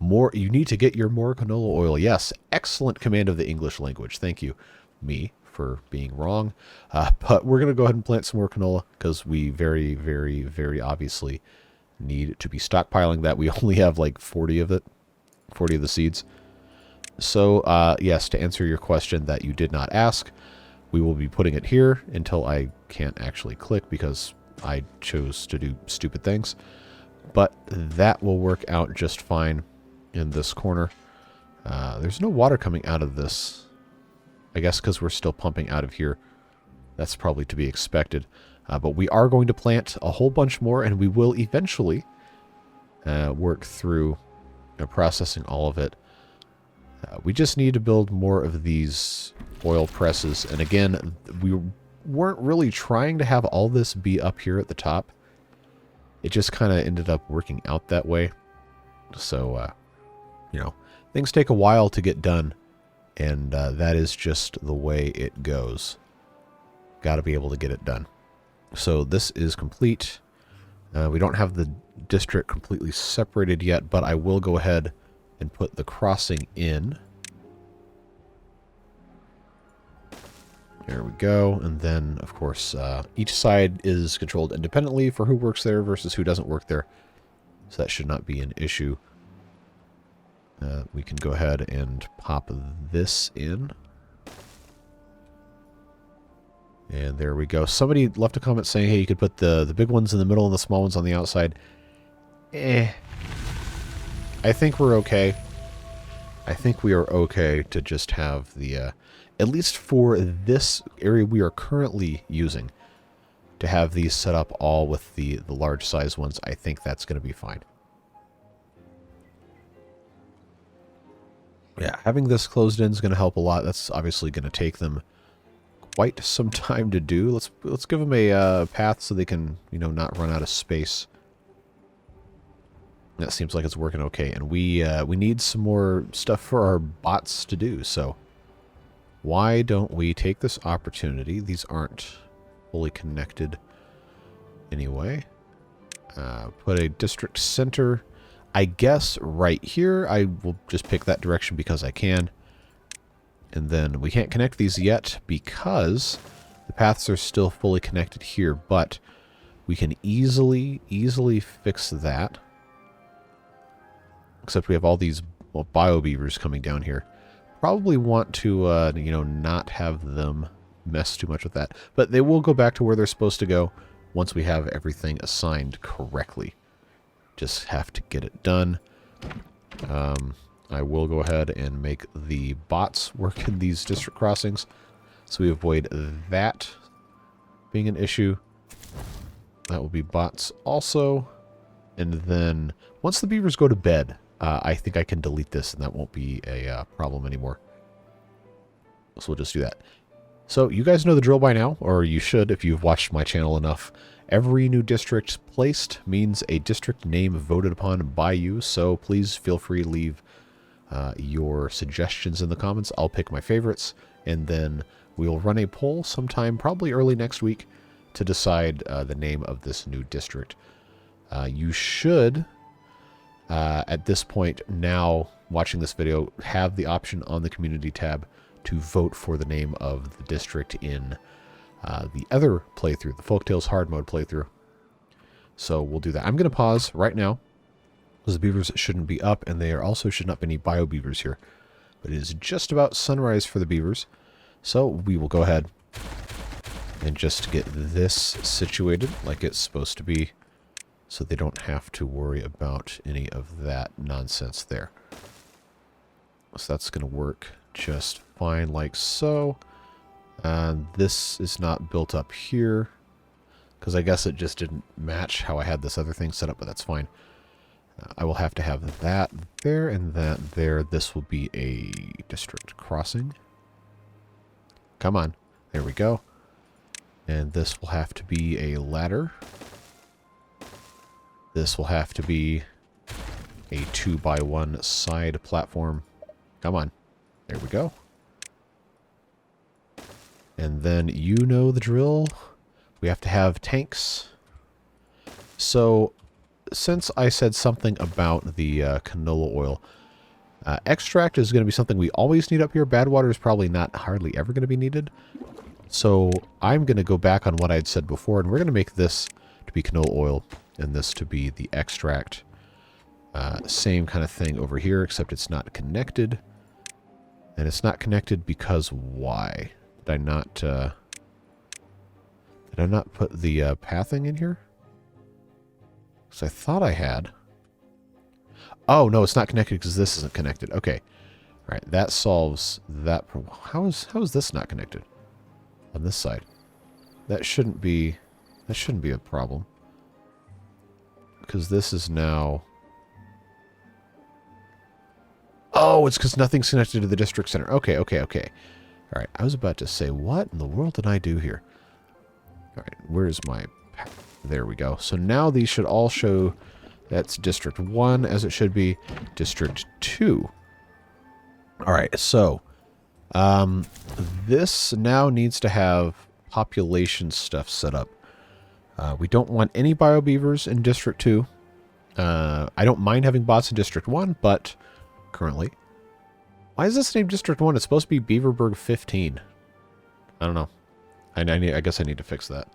canola oil." Yes, excellent command of the English language. Thank you, me, for being wrong. But we're going to go ahead and plant some more canola because we very, very, very obviously need to be stockpiling that. We only have like 40 of it, 40 of the seeds. So, yes, to answer your question that you did not ask, we will be putting it here until I can't actually click because I chose to do stupid things. But that will work out just fine in this corner. There's no water coming out of this. I guess because we're still pumping out of here. That's probably to be expected. But we are going to plant a whole bunch more, and we will eventually work through processing all of it. We just need to build more of these oil presses. And again, we weren't really trying to have all this be up here at the top. It just kind of ended up working out that way. So, you know, things take a while to get done. And that is just the way it goes. Got to be able to get it done. So this is complete. We don't have the district completely separated yet, but I will go ahead and put the crossing in. There we go. And then, of course, each side is controlled independently for who works there versus who doesn't work there. So that should not be an issue. We can go ahead and pop this in. And there we go. Somebody left a comment saying, hey, you could put the big ones in the middle and the small ones on the outside. I think we're okay. I think we are okay to just have the, at least for this area we are currently using, to have these set up all with the large size ones. I think that's going to be fine. Yeah, having this closed in is going to help a lot. That's obviously going to take them quite some time to do. Let's give them a path so they can, you know, not run out of space. That seems like it's working okay, and we need some more stuff for our bots to do. So why don't we take this opportunity? These aren't fully connected anyway. Put a district center, I guess, right here. I will just pick that direction because I can. And then we can't connect these yet because the paths are still fully connected here, but we can easily fix that. Except we have all these bio beavers coming down here. Probably want to, you know, not have them mess too much with that. But they will go back to where they're supposed to go once we have everything assigned correctly. Just have to get it done. I will go ahead and make the bots work in these district crossings so we avoid that being an issue. That will be bots also. And then once the beavers go to bed, I think I can delete this and that won't be a problem anymore. So we'll just do that. So you guys know the drill by now, or you should if you've watched my channel enough. Every new district placed means a district name voted upon by you, so please feel free to leave your suggestions in the comments. I'll pick my favorites, and then we'll run a poll sometime, probably early next week, to decide the name of this new district. You should, at this point now, watching this video, have the option on the community tab to vote for the name of the district in the other playthrough, the Folktales hard mode playthrough. So we'll do that. I'm going to pause right now, because the beavers shouldn't be up, and there also should not be any bio beavers here. But it is just about sunrise for the beavers, so we will go ahead and just get this situated like it's supposed to be, so they don't have to worry about any of that nonsense there. So that's going to work just fine like so. This is not built up here, because I guess it just didn't match how I had this other thing set up, but that's fine. I will have to have that there and that there. This will be a district crossing. Come on. There we go. And this will have to be a ladder. This will have to be a 2x1 side platform. Come on. There we go. And then you know the drill. We have to have tanks. So, since I said something about the canola oil, extract is going to be something we always need up here. Bad water is probably not hardly ever going to be needed. So I'm going to go back on what I'd said before, and we're going to make this to be canola oil and this to be the extract. Same kind of thing over here, except it's not connected. And it's not connected because why? Did I not put the pathing in here? Because I thought I had. Oh, no, it's not connected because this isn't connected. Okay. All right, that solves that problem. How is this not connected on this side? That shouldn't be a problem. Because this is now... Oh, it's because nothing's connected to the district center. Okay. All right, I was about to say, what in the world did I do here? All right, where's my... There we go. So now these should all show that's District 1, as it should be. District 2. All right, so this now needs to have population stuff set up. We don't want any bio beavers in District 2. I don't mind having bots in District 1, but currently... Why is this named District 1? It's supposed to be Beaverburg 15. I don't know. I guess I need to fix that.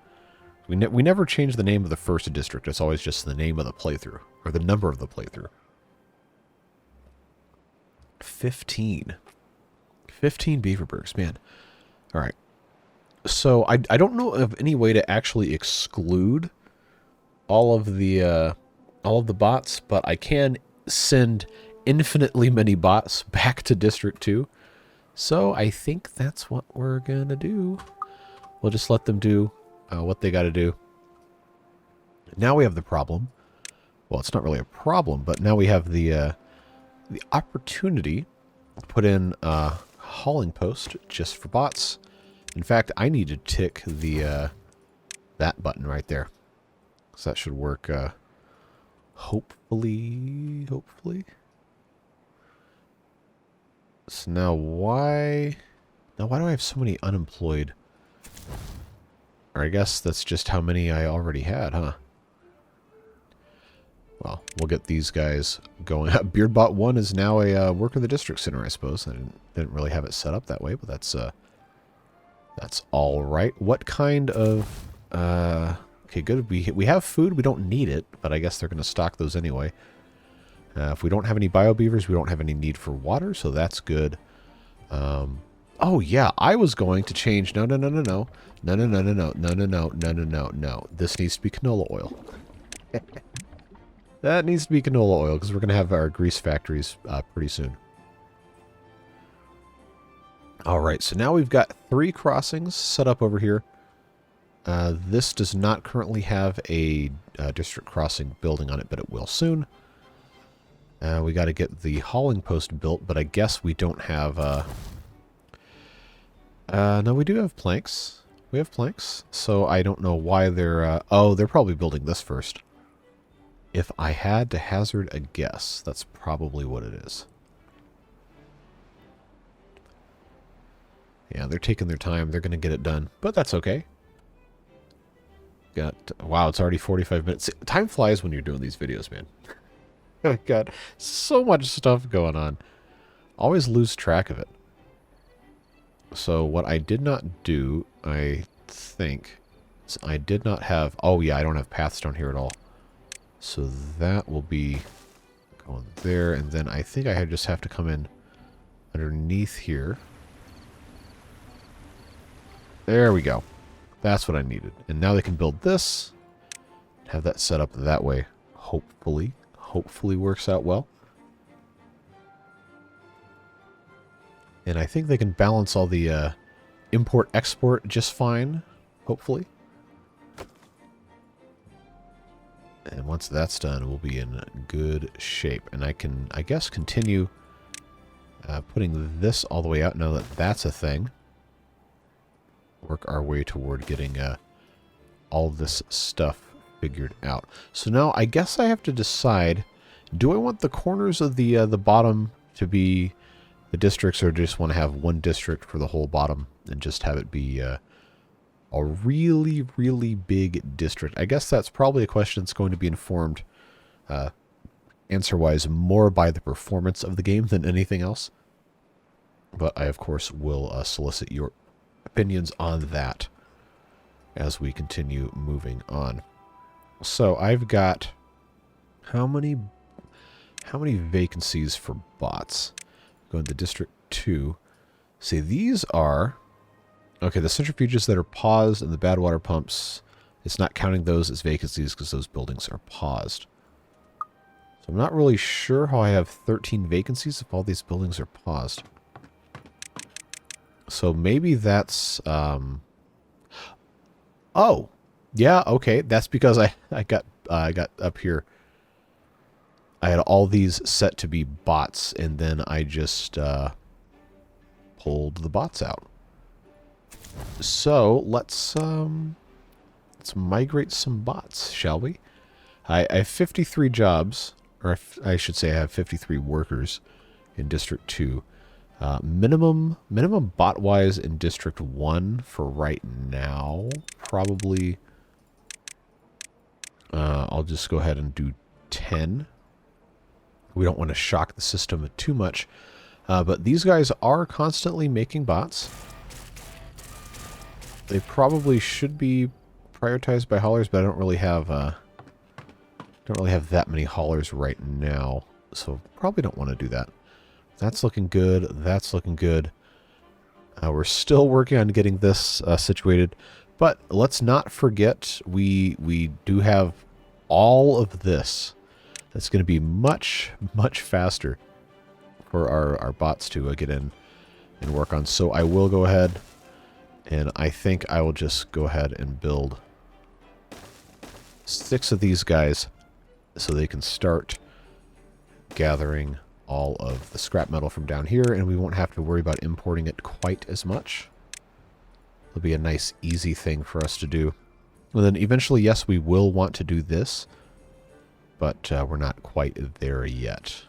We never change the name of the first district. It's always just the name of the playthrough, or the number of the playthrough. 15. 15 Beaverburgs, man. All right. So I don't know of any way to actually exclude all of the bots, but I can send infinitely many bots back to District 2. So I think that's what we're gonna do. We'll just let them do what they got to do. Now we have the problem. Well, it's not really a problem, but now we have the opportunity to put in a hauling post just for bots. In fact, I need to tick the that button right there, so that should work. Hopefully. So now why do I have so many unemployed? Or I guess that's just how many I already had, huh? Well, we'll get these guys going. Beardbot 1 is now a worker of the district center, I suppose. I didn't really have it set up that way, but that's all right. What kind of... okay, good. We have food. We don't need it, but I guess they're going to stock those anyway. If we don't have any bio beavers, we don't have any need for water, so that's good. Oh, yeah, I was going to change... No. This needs to be canola oil. That needs to be canola oil, because we're going to have our grease factories pretty soon. Alright, so now we've got 3 crossings set up over here. This does not currently have a district crossing building on it, but it will soon. We got to get the hauling post built, but I guess we don't have... No, we do have planks. We have planks, so I don't know why they're... oh, they're probably building this first. If I had to hazard a guess, that's probably what it is. Yeah, they're taking their time. They're going to get it done, but that's okay. Wow, it's already 45 minutes. Time flies when you're doing these videos, man. I've got so much stuff going on. Always lose track of it. So what I did not do, I think, is I did not have... Oh, yeah, I don't have paths down here at all. So that will be going there, and then I think I just have to come in underneath here. There we go. That's what I needed. And now they can build this. Have that set up that way. Hopefully. Hopefully works out well. And I think they can balance all the import-export just fine. Hopefully. And once that's done, we'll be in good shape. And I can, I guess, continue putting this all the way out now that that's a thing. Work our way toward getting all this stuff figured out. So now I guess I have to decide, do I want the corners of the bottom to be the districts, or just want to have one district for the whole bottom and just have it be a really, really big district? I guess that's probably a question that's going to be informed answer-wise more by the performance of the game than anything else. But I, of course, will solicit your opinions on that as we continue moving on. So I've got how many vacancies for bots? Going to District 2. See, these are... Okay, the centrifuges that are paused and the bad water pumps, it's not counting those as vacancies because those buildings are paused. So I'm not really sure how I have 13 vacancies if all these buildings are paused. So maybe that's... Oh! Yeah, okay. That's because I got up here. I had all these set to be bots, and then I just pulled the bots out. So let's migrate some bots, shall we? I have 53 jobs, or I should say I have 53 workers in District 2. Minimum bot-wise in District 1 for right now, probably... I'll just go ahead and do 10. We don't want to shock the system too much. But these guys are constantly making bots. They probably should be prioritized by haulers, but I don't really have that many haulers right now. So probably don't want to do that. That's looking good. That's looking good. We're still working on getting this situated. But let's not forget, we do have all of this. That's going to be much, much faster for our bots to get in and work on. So I will go ahead, and I think I will just go ahead and build 6 of these guys so they can start gathering all of the scrap metal from down here, and we won't have to worry about importing it quite as much. It'll be a nice, easy thing for us to do. And then eventually, yes, we will want to do this, but we're not quite there yet.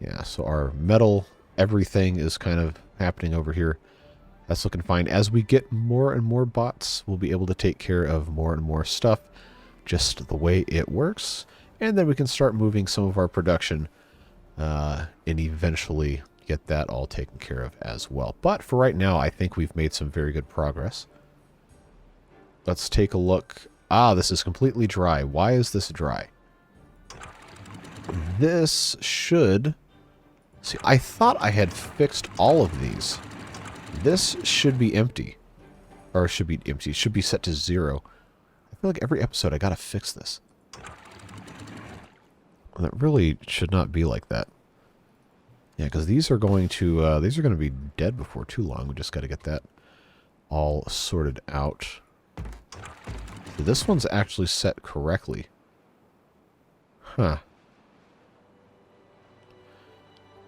Yeah, so our metal, everything is kind of happening over here. That's looking fine. As we get more and more bots, we'll be able to take care of more and more stuff, just the way it works. And then we can start moving some of our production and eventually get that all taken care of as well. But for right now, I think we've made some very good progress. Let's take a look. Ah, this is completely dry. Why is this dry? This should... See, I thought I had fixed all of these. This should be empty. Or should be empty. It should be set to 0. I feel like every episode I gotta fix this. And it really should not be like that. Yeah, because these are going to be dead before too long. We just got to get that all sorted out. So this one's actually set correctly. Huh.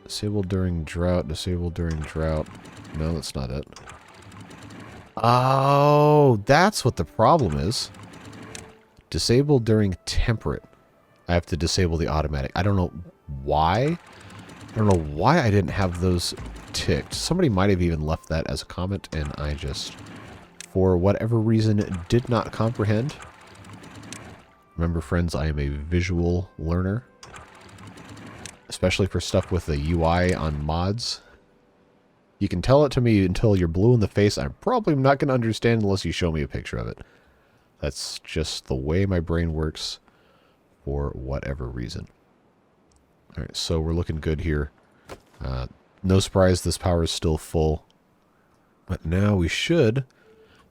Disabled during drought, disabled during drought. No, that's not it. Oh, that's what the problem is. Disabled during temperate. I have to disable the automatic. I don't know why. I don't know why I didn't have those ticked. Somebody might have even left that as a comment, and I just, for whatever reason, did not comprehend. Remember, friends, I am a visual learner. Especially for stuff with the UI on mods. You can tell it to me until you're blue in the face. I'm probably not going to understand unless you show me a picture of it. That's just the way my brain works for whatever reason. Alright, so we're looking good here. No surprise, this power is still full. But now we should,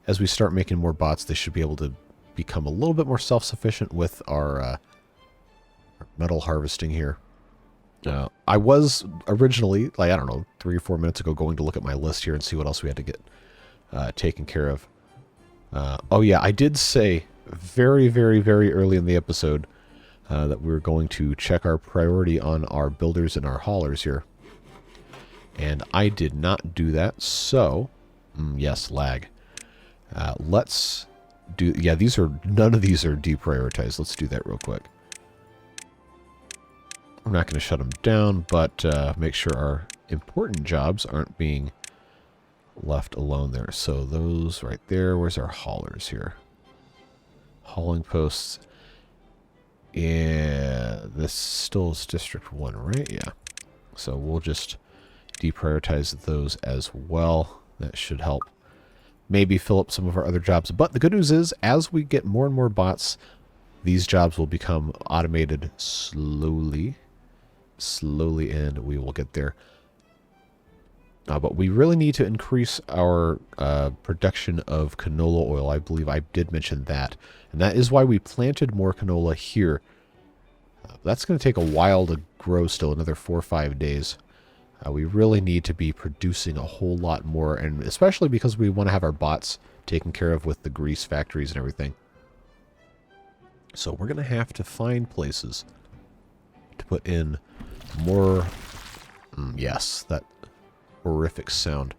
as we start making more bots, they should be able to become a little bit more self-sufficient with our metal harvesting here. I was originally, like, I don't know, 3 or 4 minutes ago going to look at my list here and see what else we had to get taken care of. Oh yeah, I did say very, very, very early in the episode that we were going to check our priority on our builders and our haulers here. And I did not do that, so, yes, lag. Let's do, yeah, none of these are deprioritized. Let's do that real quick. I'm not going to shut them down, but make sure our important jobs aren't being left alone there. So those right there, where's our haulers here? Hauling posts. Yeah, this still is District 1, right? Yeah. So we'll just deprioritize those as well. That should help maybe fill up some of our other jobs. But the good news is, as we get more and more bots, these jobs will become automated slowly, and we will get there. But we really need to increase our production of canola oil. I believe I did mention that. And that is why we planted more canola here. That's going to take a while to grow still, another 4 or 5 days. We really need to be producing a whole lot more, and especially because we want to have our bots taken care of with the grease factories and everything. So we're going to have to find places to put in more... yes, that horrific sound.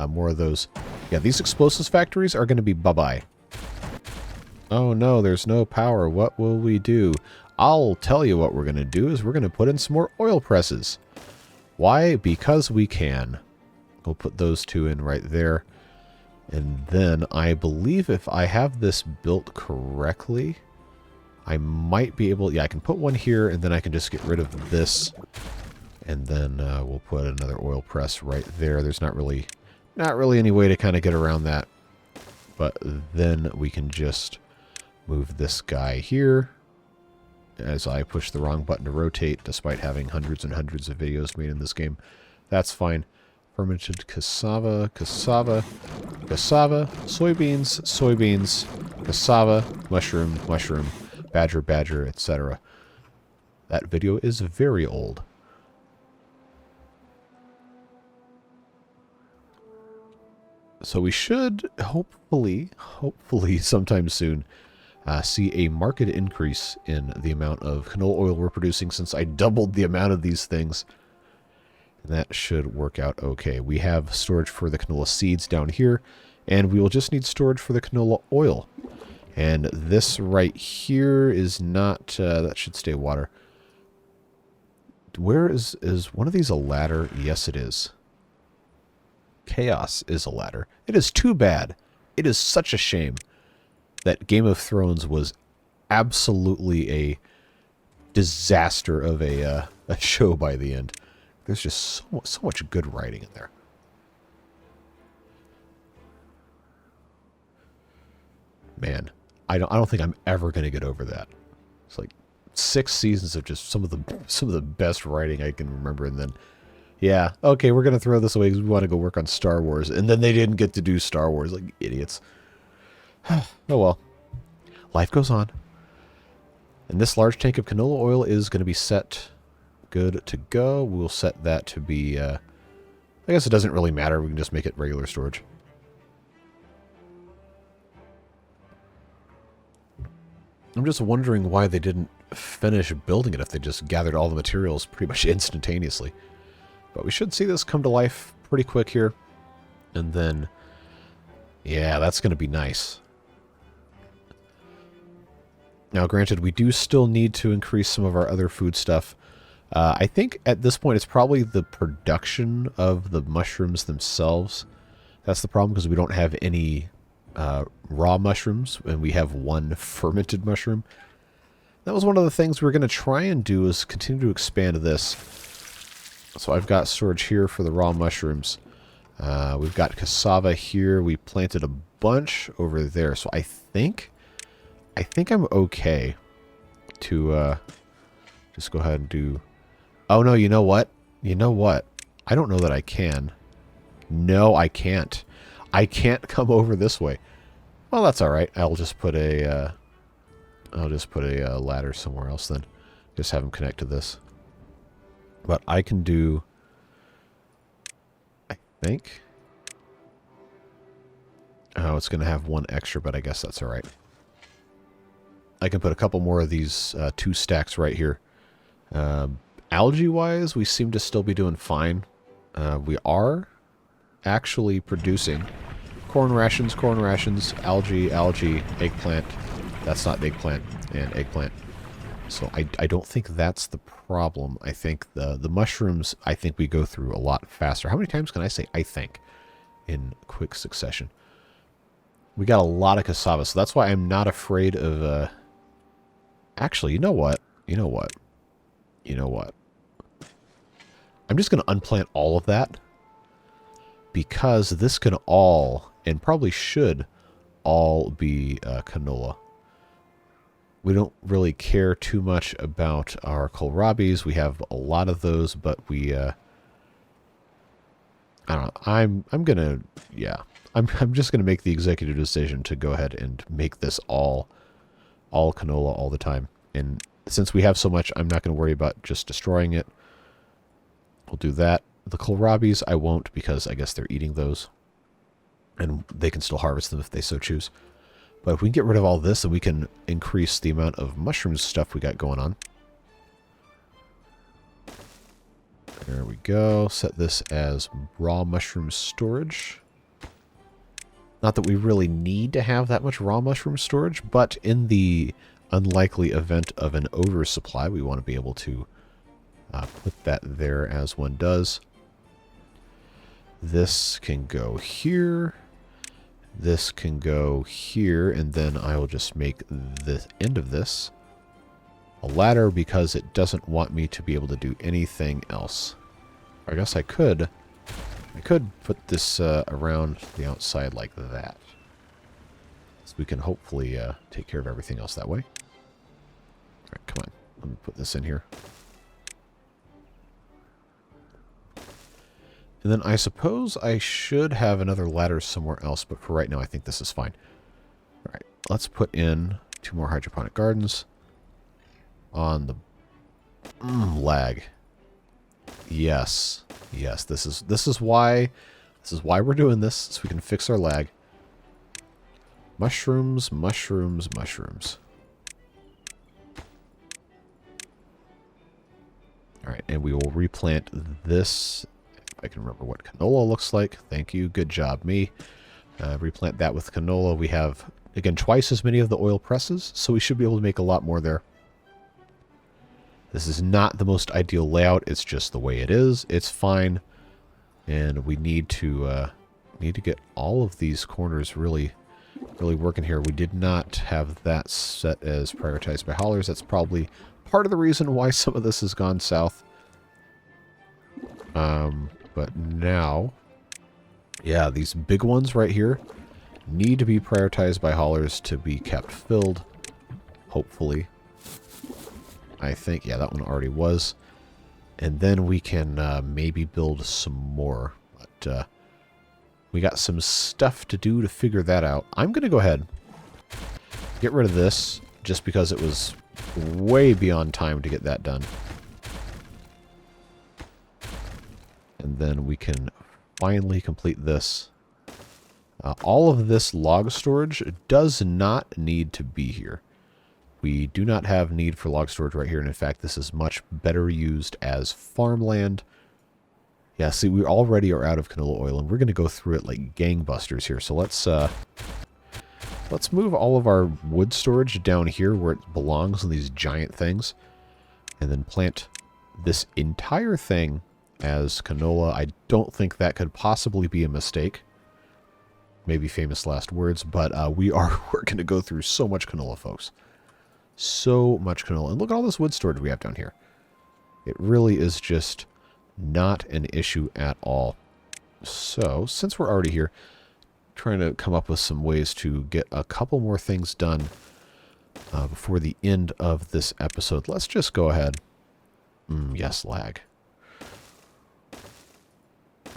More of those. Yeah, these explosives factories are going to be bye-bye. Oh no, there's no power. What will we do? I'll tell you what we're going to do is we're going to put in some more oil presses. Why? Because we can. We'll put those 2 in right there. And then I believe if I have this built correctly, I might be able... yeah, I can put one here, and then I can just get rid of this. And then we'll put another oil press right there. There's not really any way to kind of get around that. But then we can just move this guy here. As I push the wrong button to rotate, despite having hundreds and hundreds of videos made in this game. That's fine. Fermented cassava, cassava, cassava, soybeans, soybeans, cassava, mushroom, mushroom, badger, badger, etc. That video is very old. So we should hopefully sometime soon see a marked increase in the amount of canola oil we're producing, since I doubled the amount of these things. And that should work out okay. We have storage for the canola seeds down here, and we will just need storage for the canola oil. And this right here is not, that should stay water. Where is one of these a ladder? Yes, it is. Chaos is a ladder. It is too bad. It is such a shame that Game of Thrones was absolutely a disaster of a show by the end. There's just so much good writing in there. Man, I don't think I'm ever going to get over that. It's like 6 seasons of just some of the best writing I can remember, and then yeah, okay, we're going to throw this away because we want to go work on Star Wars, and then they didn't get to do Star Wars, like idiots. Oh well. Life goes on. And this large tank of canola oil is going to be set good to go. We'll set that to be, I guess it doesn't really matter. We can just make it regular storage. I'm just wondering why they didn't finish building it if they just gathered all the materials pretty much instantaneously. But we should see this come to life pretty quick here. And then Yeah, that's going to be nice. Now, granted, we do still need to increase some of our other food stuff. I think at this point it's probably the production of the mushrooms themselves. That's the problem, because we don't have any raw mushrooms, and we have one fermented mushroom. That was one of the things we were going to try and do, is continue to expand this. So I've got storage here for the raw mushrooms. We've got cassava here. We planted a bunch over there. So I think I'm okay to just go ahead and do... Oh, no, you know what? You know what? I don't know that I can. No, I can't. I can't come over this way. Well, that's all right. I'll just put a ladder somewhere else then. Just have them connect to this. But I can do... I think... Oh, it's going to have one extra, but I guess that's all right. I can put a couple more of these 2 stacks right here. Algae-wise, we seem to still be doing fine. We are actually producing corn rations, algae, eggplant. That's not eggplant, and eggplant. So I don't think that's the problem. I think the mushrooms, I think we go through a lot faster. How many times can I say I think in quick succession? We got a lot of cassava, so that's why I'm not afraid of... Actually, you know what? You know what? You know what? I'm just going to unplant all of that, because this can all, and probably should, all be canola. We don't really care too much about our kohlrabis. We have a lot of those, but we... I don't know. I'm going to... Yeah. I'm just going to make the executive decision to go ahead and make this all canola all the time. And since we have so much, I'm not going to worry about just destroying it. We'll do that. The kohlrabis I won't, because I guess they're eating those. And they can still harvest them if they so choose. But if we can get rid of all this, then we can increase the amount of mushroom stuff we got going on. There we go. Set this as raw mushroom storage. Not that we really need to have that much raw mushroom storage, but in the unlikely event of an oversupply, we want to be able to put that there as one does. This can go here. This can go here, and then I will just make the end of this a ladder, because it doesn't want me to be able to do anything else. I guess I could put this around the outside like that. So we can hopefully take care of everything else that way. All right, come on. Let me put this in here. And then I suppose I should have another ladder somewhere else, but for right now I think this is fine. All right, let's put in 2 more hydroponic gardens on the lag. Yes. Yes, this is why we're doing this, so we can fix our lag. Mushrooms, mushrooms, mushrooms. All right, and we will replant this. If I can remember what canola looks like. Thank you. Good job, me. Replant that with canola. We have, again, twice as many of the oil presses, so we should be able to make a lot more there. This is not the most ideal layout. It's just the way it is. It's fine. And we need to get all of these corners really working here. We did not have that set as prioritized by haulers. That's probably part of the reason why some of this has gone south. But now, yeah, these big ones right here need to be prioritized by haulers to be kept filled, hopefully. I think, yeah, that one already was. And then we can maybe build some more. But we got some stuff to do to figure that out. I'm going to go ahead, get rid of this, just because it was way beyond time to get that done. And then we can finally complete this. All of this log storage does not need to be here. We do not have need for log storage right here, and in fact, this is much better used as farmland. Yeah, see, we already are out of canola oil, and we're going to go through it like gangbusters here. So let's move all of our wood storage down here where it belongs in these giant things, and then plant this entire thing as canola. I don't think that could possibly be a mistake. Maybe famous last words, but we're going to go through so much canola, folks. So much canola. And look at all this wood storage we have down here. It really is just not an issue at all. So, since we're already here, trying to come up with some ways to get a couple more things done before the end of this episode. Let's just go ahead. Yes, lag.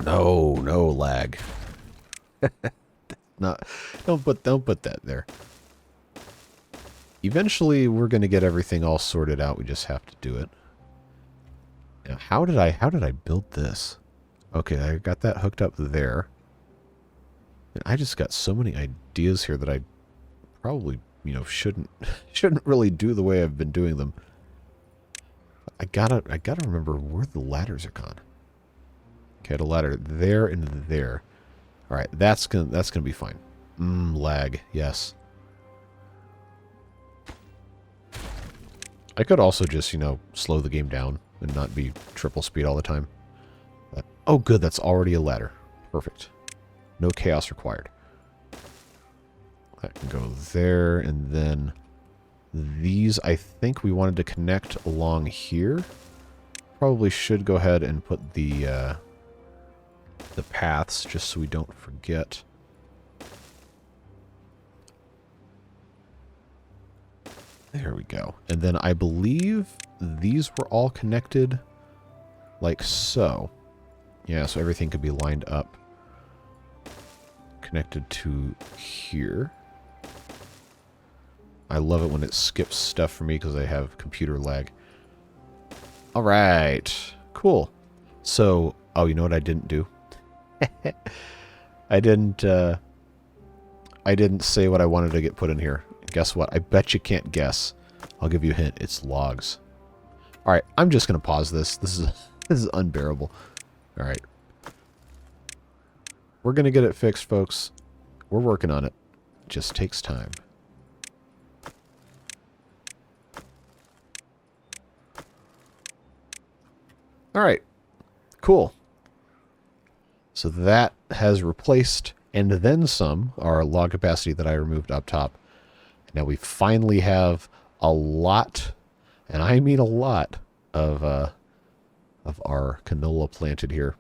No lag. No, don't put that there. Eventually, we're going to get everything all sorted out. We just have to do it. Now, how did I build this? Okay, I got that hooked up there. And I just got so many ideas here that I probably, shouldn't really do the way I've been doing them. I gotta remember where the ladders are gone. Okay, the ladder there and there. All right, that's gonna be fine. Lag, yes. I could also just, slow the game down and not be triple speed all the time. But, oh, good, that's already a ladder. Perfect. No chaos required. That can go there, and then these, I think we wanted to connect along here. Probably should go ahead and put the paths, just so we don't forget. There we go. And then I believe these were all connected like so. Yeah, so everything could be lined up. Connected to here. I love it when it skips stuff for me because I have computer lag. Alright. Cool. So, oh, you know what I didn't do? I didn't say what I wanted to get put in here. Guess what? I bet you can't guess. I'll give you a hint. It's logs. Alright, I'm just going to pause this. This is unbearable. Alright. We're going to get it fixed, folks. We're working on it. It just takes time. Alright. Cool. So that has replaced, and then some, our log capacity that I removed up top. Now we finally have a lot, and I mean a lot, of our canola planted here.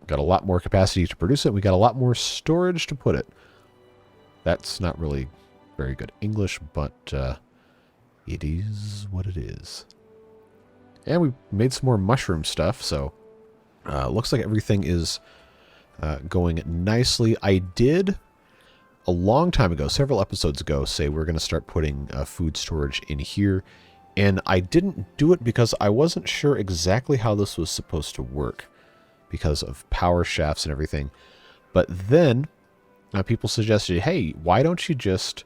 Got a lot more capacity to produce it. We got a lot more storage to put it. That's not really very good English, but it is what it is. And we made some more mushroom stuff, so looks like everything is going nicely. I did, a long time ago, several episodes ago, say we're going to start putting food storage in here. And I didn't do it because I wasn't sure exactly how this was supposed to work because of Powershafts and everything. But then people suggested, hey, why don't you just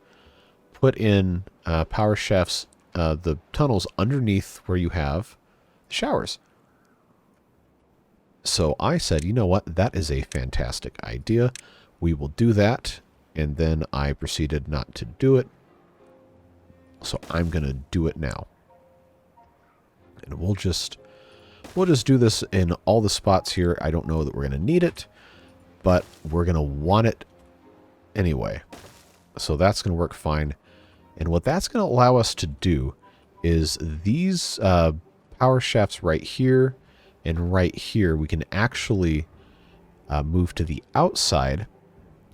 put in Powershafts, the tunnels underneath where you have showers? So I said, you know what? That is a fantastic idea. We will do that. And then I proceeded not to do it. So I'm going to do it now. And we'll just do this in all the spots here. I don't know that we're going to need it, but we're going to want it anyway. So that's going to work fine. And what that's going to allow us to do is these power shafts right here and right here, we can actually move to the outside.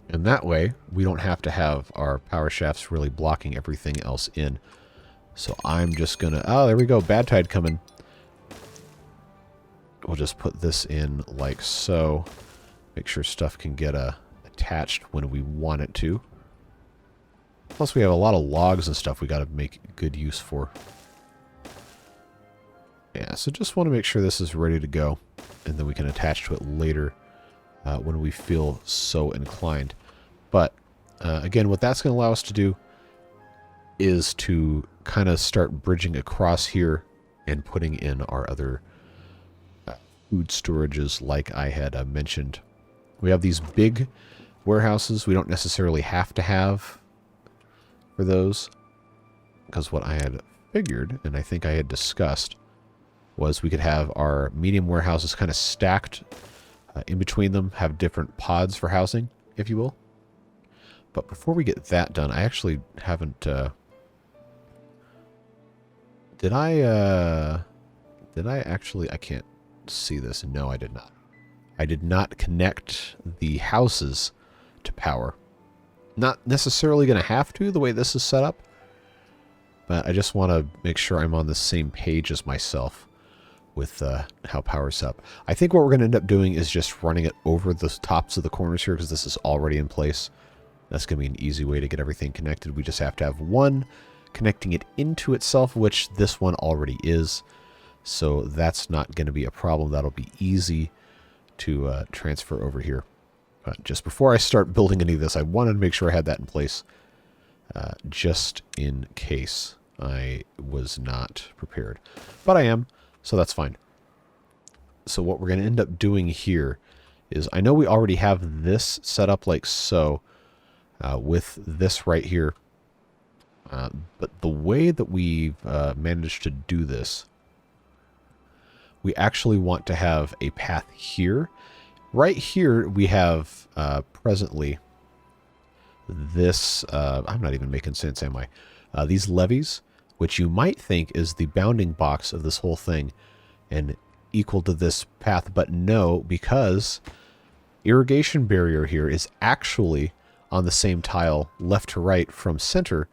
And that way, we don't have to have our power shafts really blocking everything else in. So I'm just going to... Oh, there we go. Bad tide coming. We'll just put this in like so. Make sure stuff can get attached when we want it to. Plus, we have a lot of logs and stuff we got to make good use for. Yeah, so just want to make sure this is ready to go. And then we can attach to it later when we feel so inclined. But, again, what that's going to allow us to do is to kind of start bridging across here and putting in our other food storages like I had mentioned. We have these big warehouses we don't necessarily have to have for those, because what I had figured, and I think I had discussed, was we could have our medium warehouses kind of stacked in between them, have different pods for housing, if you will. But before we get that done, I actually haven't... Did I actually... I can't see this. No, I did not. I did not connect the houses to power. Not necessarily going to have to, the way this is set up. But I just want to make sure I'm on the same page as myself with how power's up. I think what we're going to end up doing is just running it over the tops of the corners here, because this is already in place. That's going to be an easy way to get everything connected. We just have to have one connecting it into itself, which this one already is. So that's not going to be a problem. That'll be easy to transfer over here. But just before I start building any of this, I wanted to make sure I had that in place, just in case I was not prepared. But I am, so that's fine. So what we're going to end up doing here is, I know we already have this set up like so, with this right here. But the way that we've managed to do this, we actually want to have a path here. Right here we have presently this, I'm not even making sense, am I? These levees, which you might think is the bounding box of this whole thing and equal to this path, but no, because irrigation barrier here is actually on the same tile left to right from center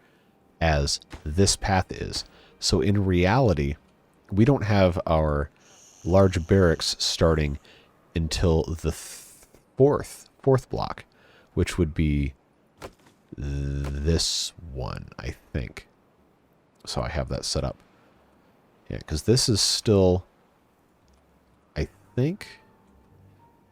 as this path is. So in reality, we don't have our large barracks starting until the fourth block, which would be this one, I think. So I have that set up. Yeah, because this is still, I think,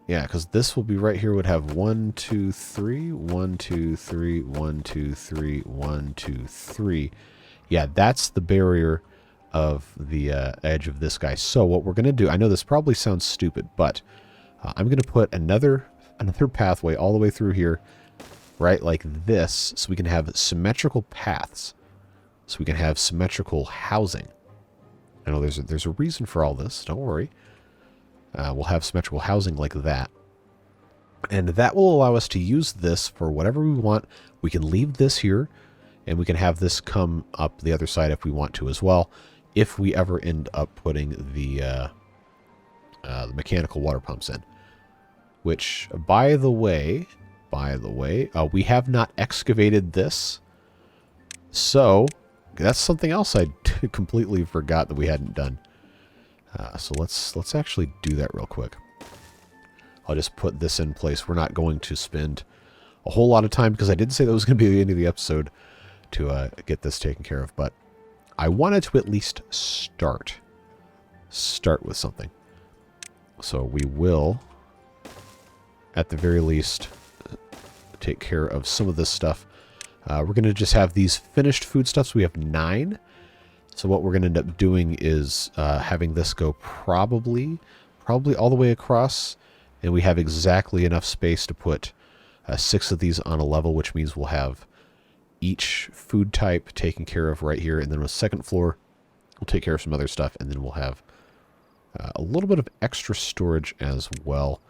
yeah, because this will be right here, would have 1, 2, 3, 1, 2, 3, 1, 2, 3, 1, 2, 3. Yeah, that's the barrier of the edge of this guy. So what we're going to do, I know this probably sounds stupid, but I'm going to put another pathway all the way through here, right, like this, so we can have symmetrical paths, so we can have symmetrical housing. I know there's a reason for all this, don't worry. We'll have symmetrical housing like that. And that will allow us to use this for whatever we want. We can leave this here, and we can have this come up the other side if we want to as well, if we ever end up putting the mechanical water pumps in. Which, by the way, we have not excavated this. So, that's something else I completely forgot that we hadn't done. So let's actually do that real quick. I'll just put this in place. We're not going to spend a whole lot of time, because I did say that was going to be the end of the episode to get this taken care of. But I wanted to at least start with something. So we will, at the very least, take care of some of this stuff. We're going to just have these finished foodstuffs. We have 9. So what we're going to end up doing is having this go probably all the way across, and we have exactly enough space to put 6 of these on a level, which means we'll have each food type taken care of right here, and then on the second floor, we'll take care of some other stuff, and then we'll have a little bit of extra storage as well.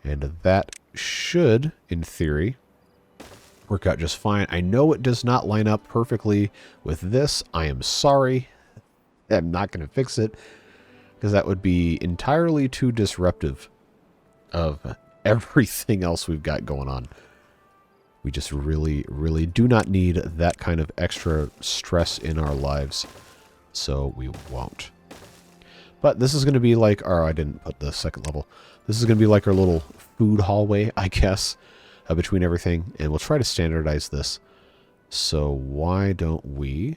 And that should, in theory, work out just fine. I know it does not line up perfectly with this. I am sorry. I'm not going to fix it, because that would be entirely too disruptive of everything else we've got going on. We just really, really do not need that kind of extra stress in our lives, so we won't. But this is going to be like our, I didn't put the second level. This is going to be like our little food hallway, I guess, between everything, and we'll try to standardize this. So why don't we...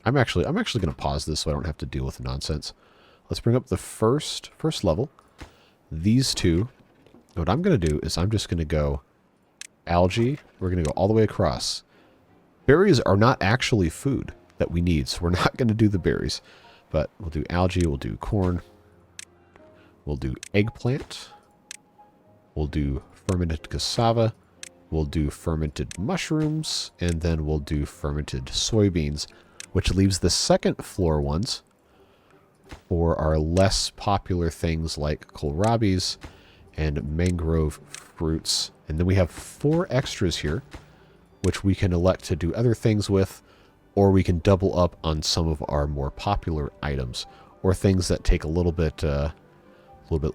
I'm actually going to pause this so I don't have to deal with nonsense. Let's bring up the first level. These two. What I'm going to do is I'm just going to go algae. We're going to go all the way across. Berries are not actually food that we need, so we're not going to do the berries. But we'll do algae, we'll do corn, We'll do eggplant. We'll do fermented cassava. We'll do fermented mushrooms. And then we'll do fermented soybeans, which leaves the second floor ones for our less popular things like kohlrabies and mangrove fruits. And then we have 4 extras here, which we can elect to do other things with, or we can double up on some of our more popular items, or things that take a little bit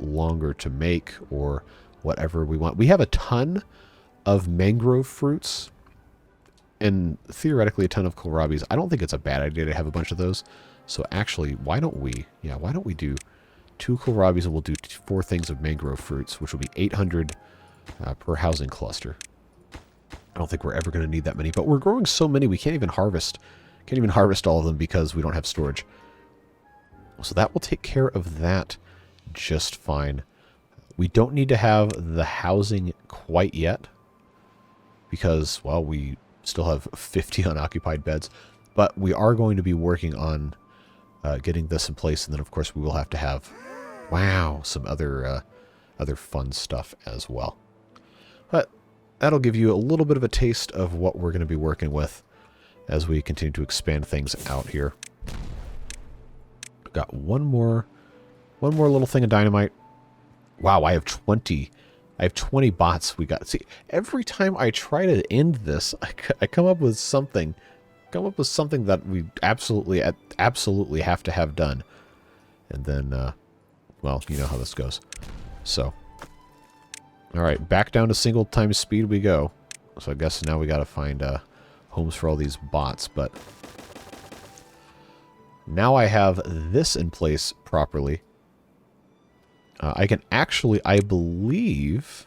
longer to make, or whatever we want. We have a ton of mangrove fruits, and theoretically a ton of kohlrabies. I don't think it's a bad idea to have a bunch of those. So actually, why don't we do 2 kohlrabies, and we'll do 4 things of mangrove fruits, which will be 800 per housing cluster. I don't think we're ever going to need that many, but we're growing so many we can't even harvest all of them because we don't have storage. So that will take care of that just fine. We don't need to have the housing quite yet because, well, we still have 50 unoccupied beds, but we are going to be working on getting this in place, and then of course we will have to have, wow, some other fun stuff as well. But that'll give you a little bit of a taste of what we're going to be working with as we continue to expand things out here. Got one more little thing of dynamite. Wow, I have 20 bots. We got, see, every time I try to end this, I come up with something. That we absolutely have to have done. And then, well, you know how this goes. So, all right, back down to single times speed we go. So I guess now we got to find homes for all these bots. But now I have this in place properly. I can actually, I believe,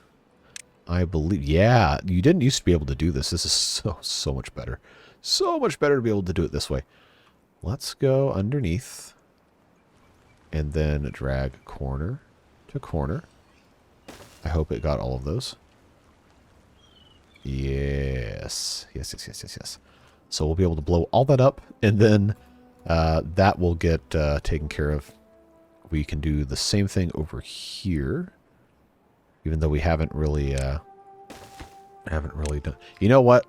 yeah, you didn't used to be able to do this. This is so much better. So much better to be able to do it this way. Let's go underneath and then drag corner to corner. I hope it got all of those. Yes. So we'll be able to blow all that up, and then that will get taken care of. We can do the same thing over here, even though we haven't really done. You know what?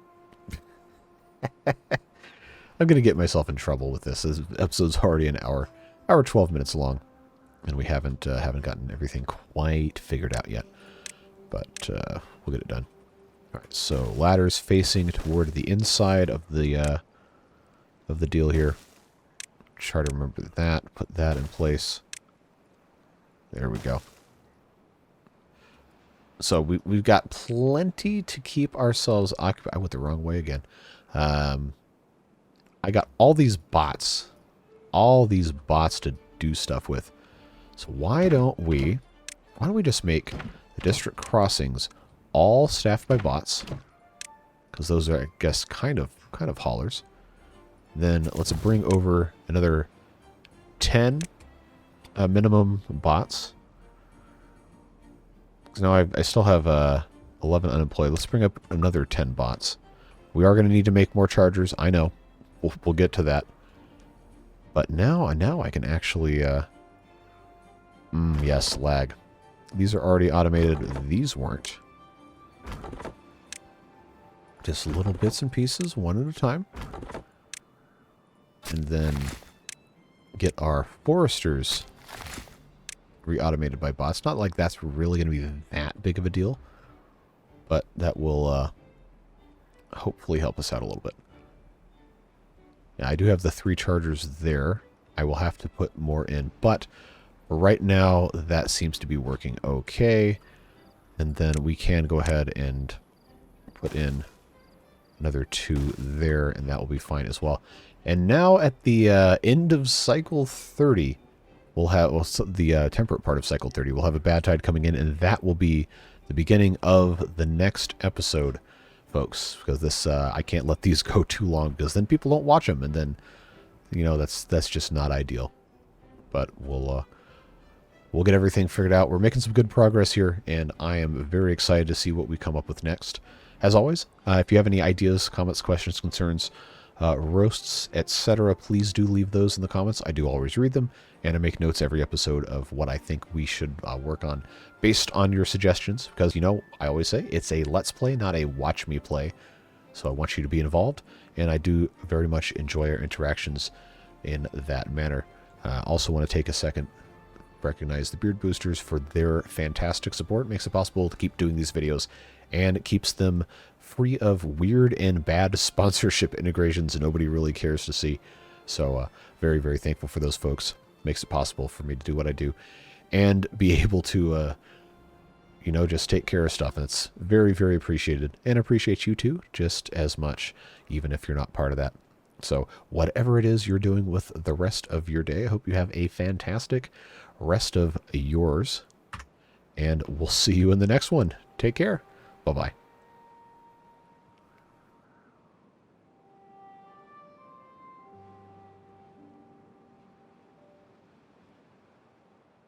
I'm going to get myself in trouble with this. This episode's already an hour 12 minutes long, and we haven't gotten everything quite figured out yet. But we'll get it done. All right, so ladders facing toward the inside of the deal here. Try to remember that. Put that in place. There we go. So we've got plenty to keep ourselves occupied. I went the wrong way again. I got all these bots to do stuff with. So why don't we just make the district crossings all staffed by bots? Because those are, I guess, kind of haulers. Then let's bring over another 10 minimum bots. Because now I still have 11 unemployed. Let's bring up another 10 bots. We are going to need to make more chargers. I know. We'll get to that. But now I can actually... yes, lag. These are already automated. These weren't. Just little bits and pieces, one at a time. And then get our foresters re-automated by bots. Not like that's really going to be that big of a deal. But that will hopefully help us out a little bit. Yeah, I do have the 3 chargers there. I will have to put more in. But right now, that seems to be working okay. And then we can go ahead and put in another 2 there, and that will be fine as well. And now at the end of cycle 30, we'll have the temperate part of cycle 30. We'll have a bad tide coming in, and that will be the beginning of the next episode, folks. Because this, I can't let these go too long, because then people don't watch them, and then, you know, that's just not ideal. But we'll get everything figured out. We're making some good progress here, and I am very excited to see what we come up with next. As always, if you have any ideas, comments, questions, concerns, roasts, etc., please do leave those in the comments. I do always read them, and I make notes every episode of what I think we should work on based on your suggestions, because, you know, I always say it's a let's play, not a watch me play. So I want you to be involved, and I do very much enjoy our interactions in that manner. Also want to take a second, recognize the Beard Boosters for their fantastic support. It makes it possible to keep doing these videos, and it keeps them free of weird and bad sponsorship integrations nobody really cares to see. So very, very thankful for those folks. Makes it possible for me to do what I do and be able to, you know, just take care of stuff. And it's very, very appreciated, and appreciate you too, just as much, even if you're not part of that. So whatever it is you're doing with the rest of your day, I hope you have a fantastic rest of yours, and we'll see you in the next one. Take care. Bye-bye.